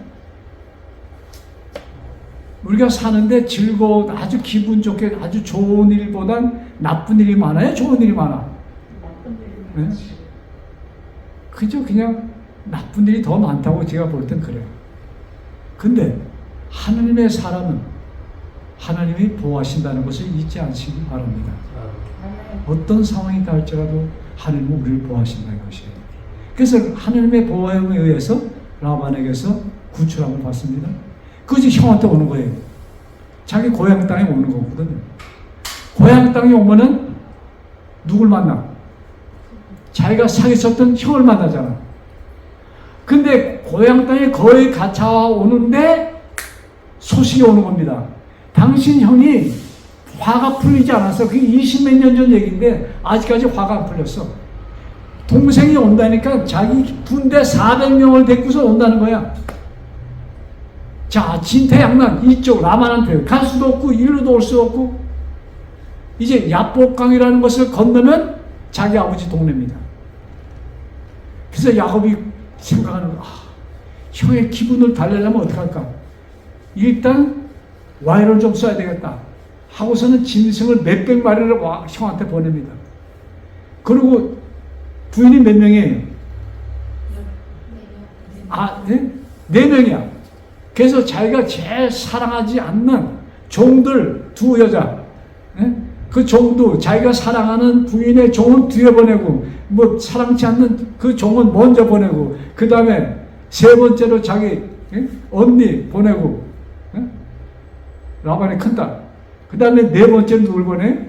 우리가 사는데 즐거운 아주 기분 좋게 아주 좋은 일보단 나쁜 일이 많아요? 좋은 일이 많아? 나쁜 일이 많지. 예? 그저 그냥 나쁜 일이 더 많다고 제가 볼 땐 그래요. 근데 하나님의 사람은 하나님이 보호하신다는 것을 잊지 않으시기 바랍니다. 어떤 상황이 닿을지라도 하나님은 우리를 보호하신다는 것이에요. 그래서 하나님의 보호에 의해서 라반에게서 구출함을 받습니다. 그것이 형한테 오는 거예요. 자기 고향 땅에 오는 거거든요. 고향 땅에 오면은 누굴 만나? 자기가 사귀었던 형을 만나잖아. 근데 고향 땅에 거의 갇혀 오는데 소식이 오는 겁니다. 당신 형이 화가 풀리지 않았어. 그게 20몇 년 전 얘기인데 아직까지 화가 안 풀렸어. 동생이 온다니까 자기 군대 400명을 데리고서 온다는 거야. 자, 진퇴양난 이쪽 라반한테 갈 수도 없고 이리로도 올 수 없고 이제 야복강이라는 것을 건너면 자기 아버지 동네입니다. 그래서 야곱이 생각하는 형의 기분을 달래려면 어떡할까? 일단 와인을 좀 써야 되겠다 하고서는 짐승을 몇백 마리를 형한테 보냅니다. 그리고 부인이 몇 명이에요? 네 명이야. 그래서 자기가 제일 사랑하지 않는 종들 두 여자, 그 종도 자기가 사랑하는 부인의 종은 뒤에 보내고, 뭐 사랑치 않는 그 종은 먼저 보내고, 그 다음에 세 번째로 자기 언니 보내고, 라반의 큰딸, 그 다음에 네 번째로 누굴 보내?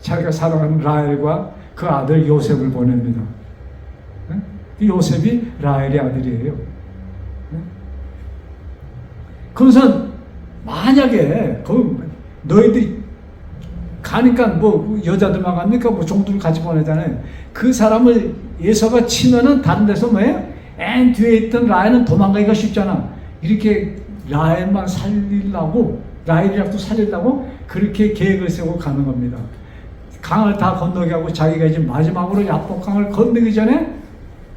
자기가 사랑하는 라헬과 그 아들 요셉을 보냅니다. 그 요셉이 라헬의 아들이에요. 그래서 만약에 너희들이 가니까 뭐 여자들만 갑니까? 뭐 종들을 같이 보내잖아요. 그 사람을 예서가 치면은 다른 데서 뭐예요? 맨 뒤에 있던 라헬은 도망가기가 쉽잖아. 이렇게 라헬만 살리려고, 라헬이라도 살리려고 그렇게 계획을 세우고 가는 겁니다. 강을 다 건너게 하고 자기가 이제 마지막으로 야복강을 건너기 전에,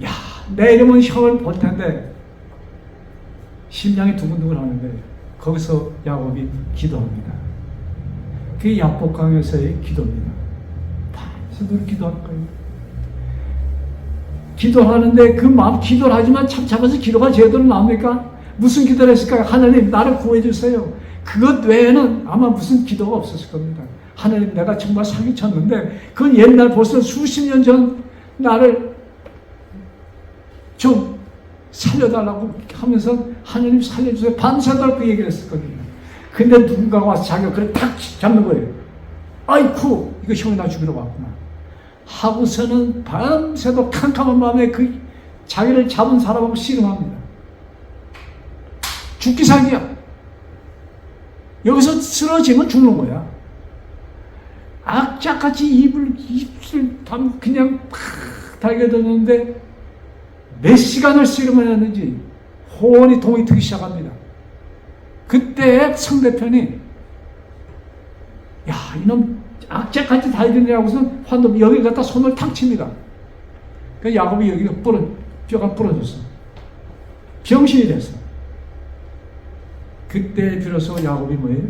야, 내일이면 형을 볼 텐데 심장이 두근두근 하는데 거기서 야곱이 기도합니다. 그게 야복강에서의 기도입니다. 밤새도록 기도할 거예요. 기도하는데 그 마음 기도를 하지만 참참해서 기도가 제대로 나옵니까? 무슨 기도를 했을까요? 하나님 나를 구해주세요. 그것 외에는 아마 무슨 기도가 없었을 겁니다. 하나님 내가 정말 사기쳤는데 그건 옛날 벌써 수십 년 전 나를 좀 살려달라고 하면서 하나님 살려주세요. 밤새도록 그 얘기를 했을 겁니다. 근데 누군가가 와서 자기가 그걸 탁 잡는 거예요. 아이쿠 이거 형이 나 죽이러 왔구나 하고서는 밤새도록 캄캄한 마음에 그 자기를 잡은 사람하고 씨름합니다. 죽기 살기야. 여기서 쓰러지면 죽는 거야. 악착같이 입을 그냥 팍 달겨들었는데 몇 시간을 씨름을 했는지 혼이 동이 트기 시작합니다. 그때 상대편이 야 이놈 악착같이 달겨들냐고서 환도 여기 갖다 손을 탁 칩니다. 그 야곱이 여기가 뼈가 부러졌어. 병신이 됐어. 그때 비로소 야곱이 뭐예요?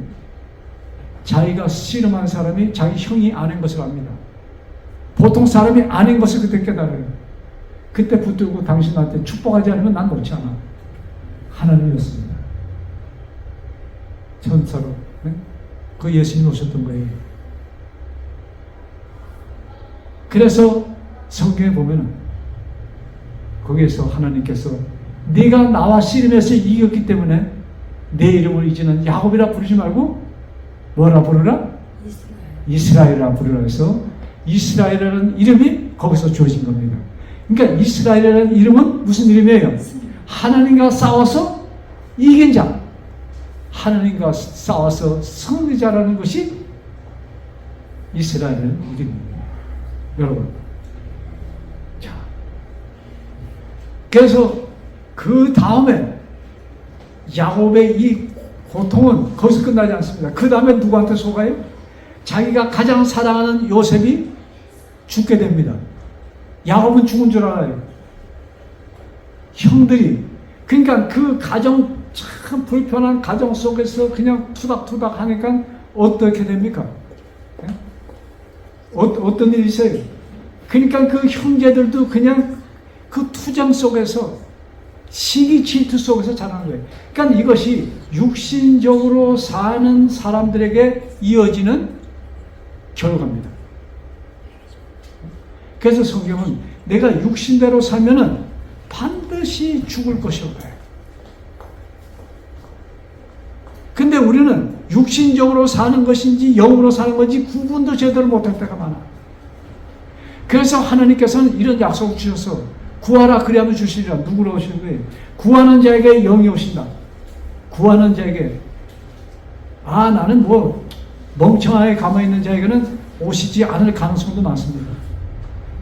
자기가 씨름한 사람이 자기 형이 아닌 것을 압니다. 보통 사람이 아닌 것을 그때 깨달아요. 그때 붙들고 당신한테 축복하지 않으면 난 놓지 않아. 하나님이었습니다. 천사로 그 예수님 오셨던 거예요. 그래서 성경에 보면은 거기에서 하나님께서 네가 나와 씨름해서 이겼기 때문에 내 이름을 이제는 야곱이라 부르지 말고 뭐라 부르라? 이스라엘이라 부르라 해서 이스라엘이라는 이름이 거기서 주어진 겁니다. 그러니까 이스라엘이라는 이름은 무슨 이름이에요? 하나님과 싸워서 이긴 자, 하나님과 싸워서 승리자라는 것이 이스라엘이라는 이름입니다. 여러분, 자, 그래서 그 다음에 야곱의 이 고통은 거기서 끝나지 않습니다. 그 다음에 누구한테 속아요? 자기가 가장 사랑하는 요셉이 죽게 됩니다. 야곱은 죽은 줄 알아요. 형들이. 그러니까 그 가정, 참 불편한 가정 속에서 그냥 투닥투닥 하니까 어떻게 됩니까? 어떤 일이 있어요? 그러니까 그 형제들도 그냥 그 투정 속에서 시기 질투 속에서 자라는 거예요. 그러니까 이것이 육신적으로 사는 사람들에게 이어지는 결과입니다. 그래서 성경은 내가 육신대로 살면은 반드시 죽을 것이라고 해요. 근데 우리는 육신적으로 사는 것인지 영으로 사는 건지 구분도 제대로 못할 때가 많아. 그래서 하나님께서는 이런 약속을 주셔서 구하라 그리하면 주시리라. 누구로 오시는 거예요? 구하는 자에게 영이 오신다. 구하는 자에게. 아 나는 뭐 멍청하게 가만히 있는 자에게는 오시지 않을 가능성도 많습니다.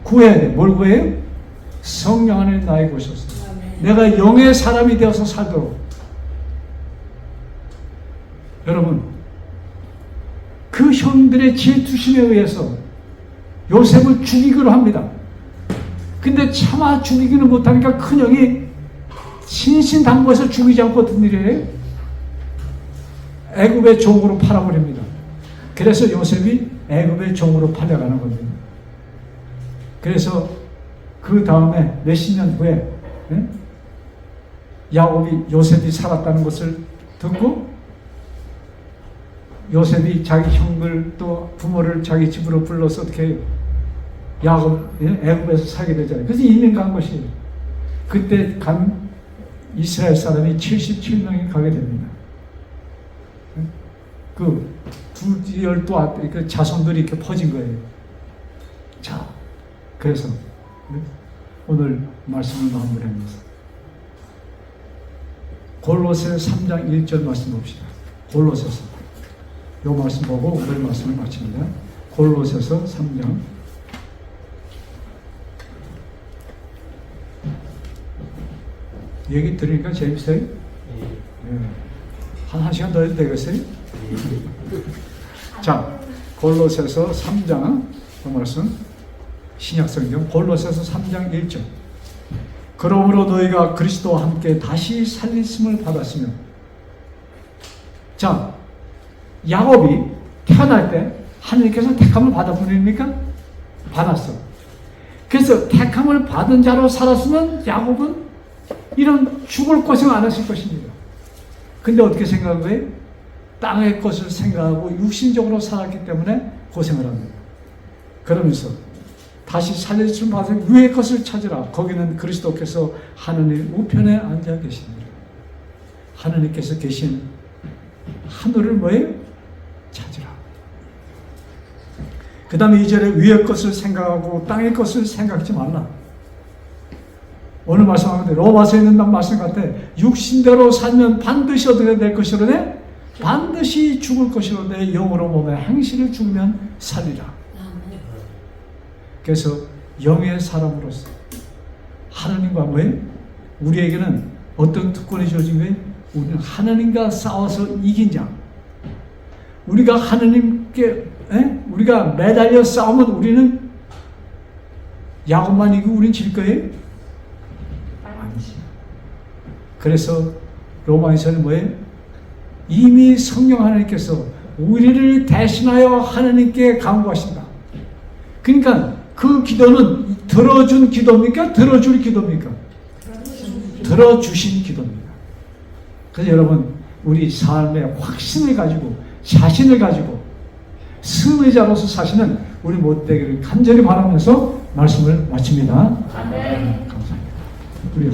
구해야 돼. 뭘 구해요? 성령 안에 나에게 오셨어. 내가 영의 사람이 되어서 살도록. 여러분, 그 형들의 질투심에 의해서 요셉을 죽이기로 합니다. 근데 차마 죽이기는 못하니까 큰형이 신신당부해서 죽이지 않고 어떤 일이에요? 애굽의 종으로 팔아버립니다. 그래서 요셉이 애굽의 종으로 팔려가는 겁니다. 그래서 그 다음에 몇십 년 후에 야곱이 요셉이 살았다는 것을 듣고 요셉이 자기 형들 또 부모를 자기 집으로 불러서 어떻게 해요? 애굽에서 살게 되잖아요. 그래서 이민 간 것이에요. 그때 간 이스라엘 사람이 77명이 가게 됩니다. 그 그 자손들이 이렇게 퍼진 거예요. 자, 그래서 오늘 말씀을 마무리합니다. 골로새 3장 1절 말씀 봅시다. 골로새서 이 말씀 보고 오늘 말씀을 마칩니다. 골로새서 3장 얘기 들으니까 재밌어요? 네. 한 시간 더 해도 되겠어요? 자, 골로새서 3장 그 말씀 신약성경 골로새서 3장 1절 그러므로 너희가 그리스도와 함께 다시 살리심을 받았으며 자, 야곱이 태어날 때 하나님께서 택함을 받아버립니까? 받았어. 그래서 택함을 받은 자로 살았으면 야곱은 이런 죽을 고생 안 했을 것입니다. 근데 어떻게 생각한 거예요? 땅의 것을 생각하고 육신적으로 살았기 때문에 고생을 합니다. 그러면서 다시 살려주신 받은 위의 것을 찾으라. 거기는 그리스도께서 하느님 우편에 앉아 계십니다. 하느님께서 계신 하늘을 뭐예요? 찾으라. 그 다음에 2절에 위의 것을 생각하고 땅의 것을 생각하지 말라. 오늘 말씀하는데 로마서에 있는 말씀 같아. 육신대로 살면 반드시 어떻게 될 것이로네? 반드시 죽을 것이로네. 영으로 몸에 행실을 죽으면 살리라. 그래서 영의 사람으로서 하나님과 뭐예요? 우리에게는 어떤 특권이 주어진 거예요? 우리는 하나님과 싸워서 이긴 자. 우리가 하나님께 우리가 매달려 싸우면 우리는 야곱만 이기고 우리는 질 거예요? 아니지. 그래서 로마에서는 뭐예요? 이미 성령 하나님께서 우리를 대신하여 하나님께 간구하신다. 그러니까 그 기도는 들어준 기도입니까? 들어줄 기도입니까? 들어주신 기도입니다. 그래서 여러분 우리 삶의 확신을 가지고 자신을 가지고 승리자로서 사시는 우리 모두 되기를 간절히 바라면서 말씀을 마칩니다. 아멘. 감사합니다. 우리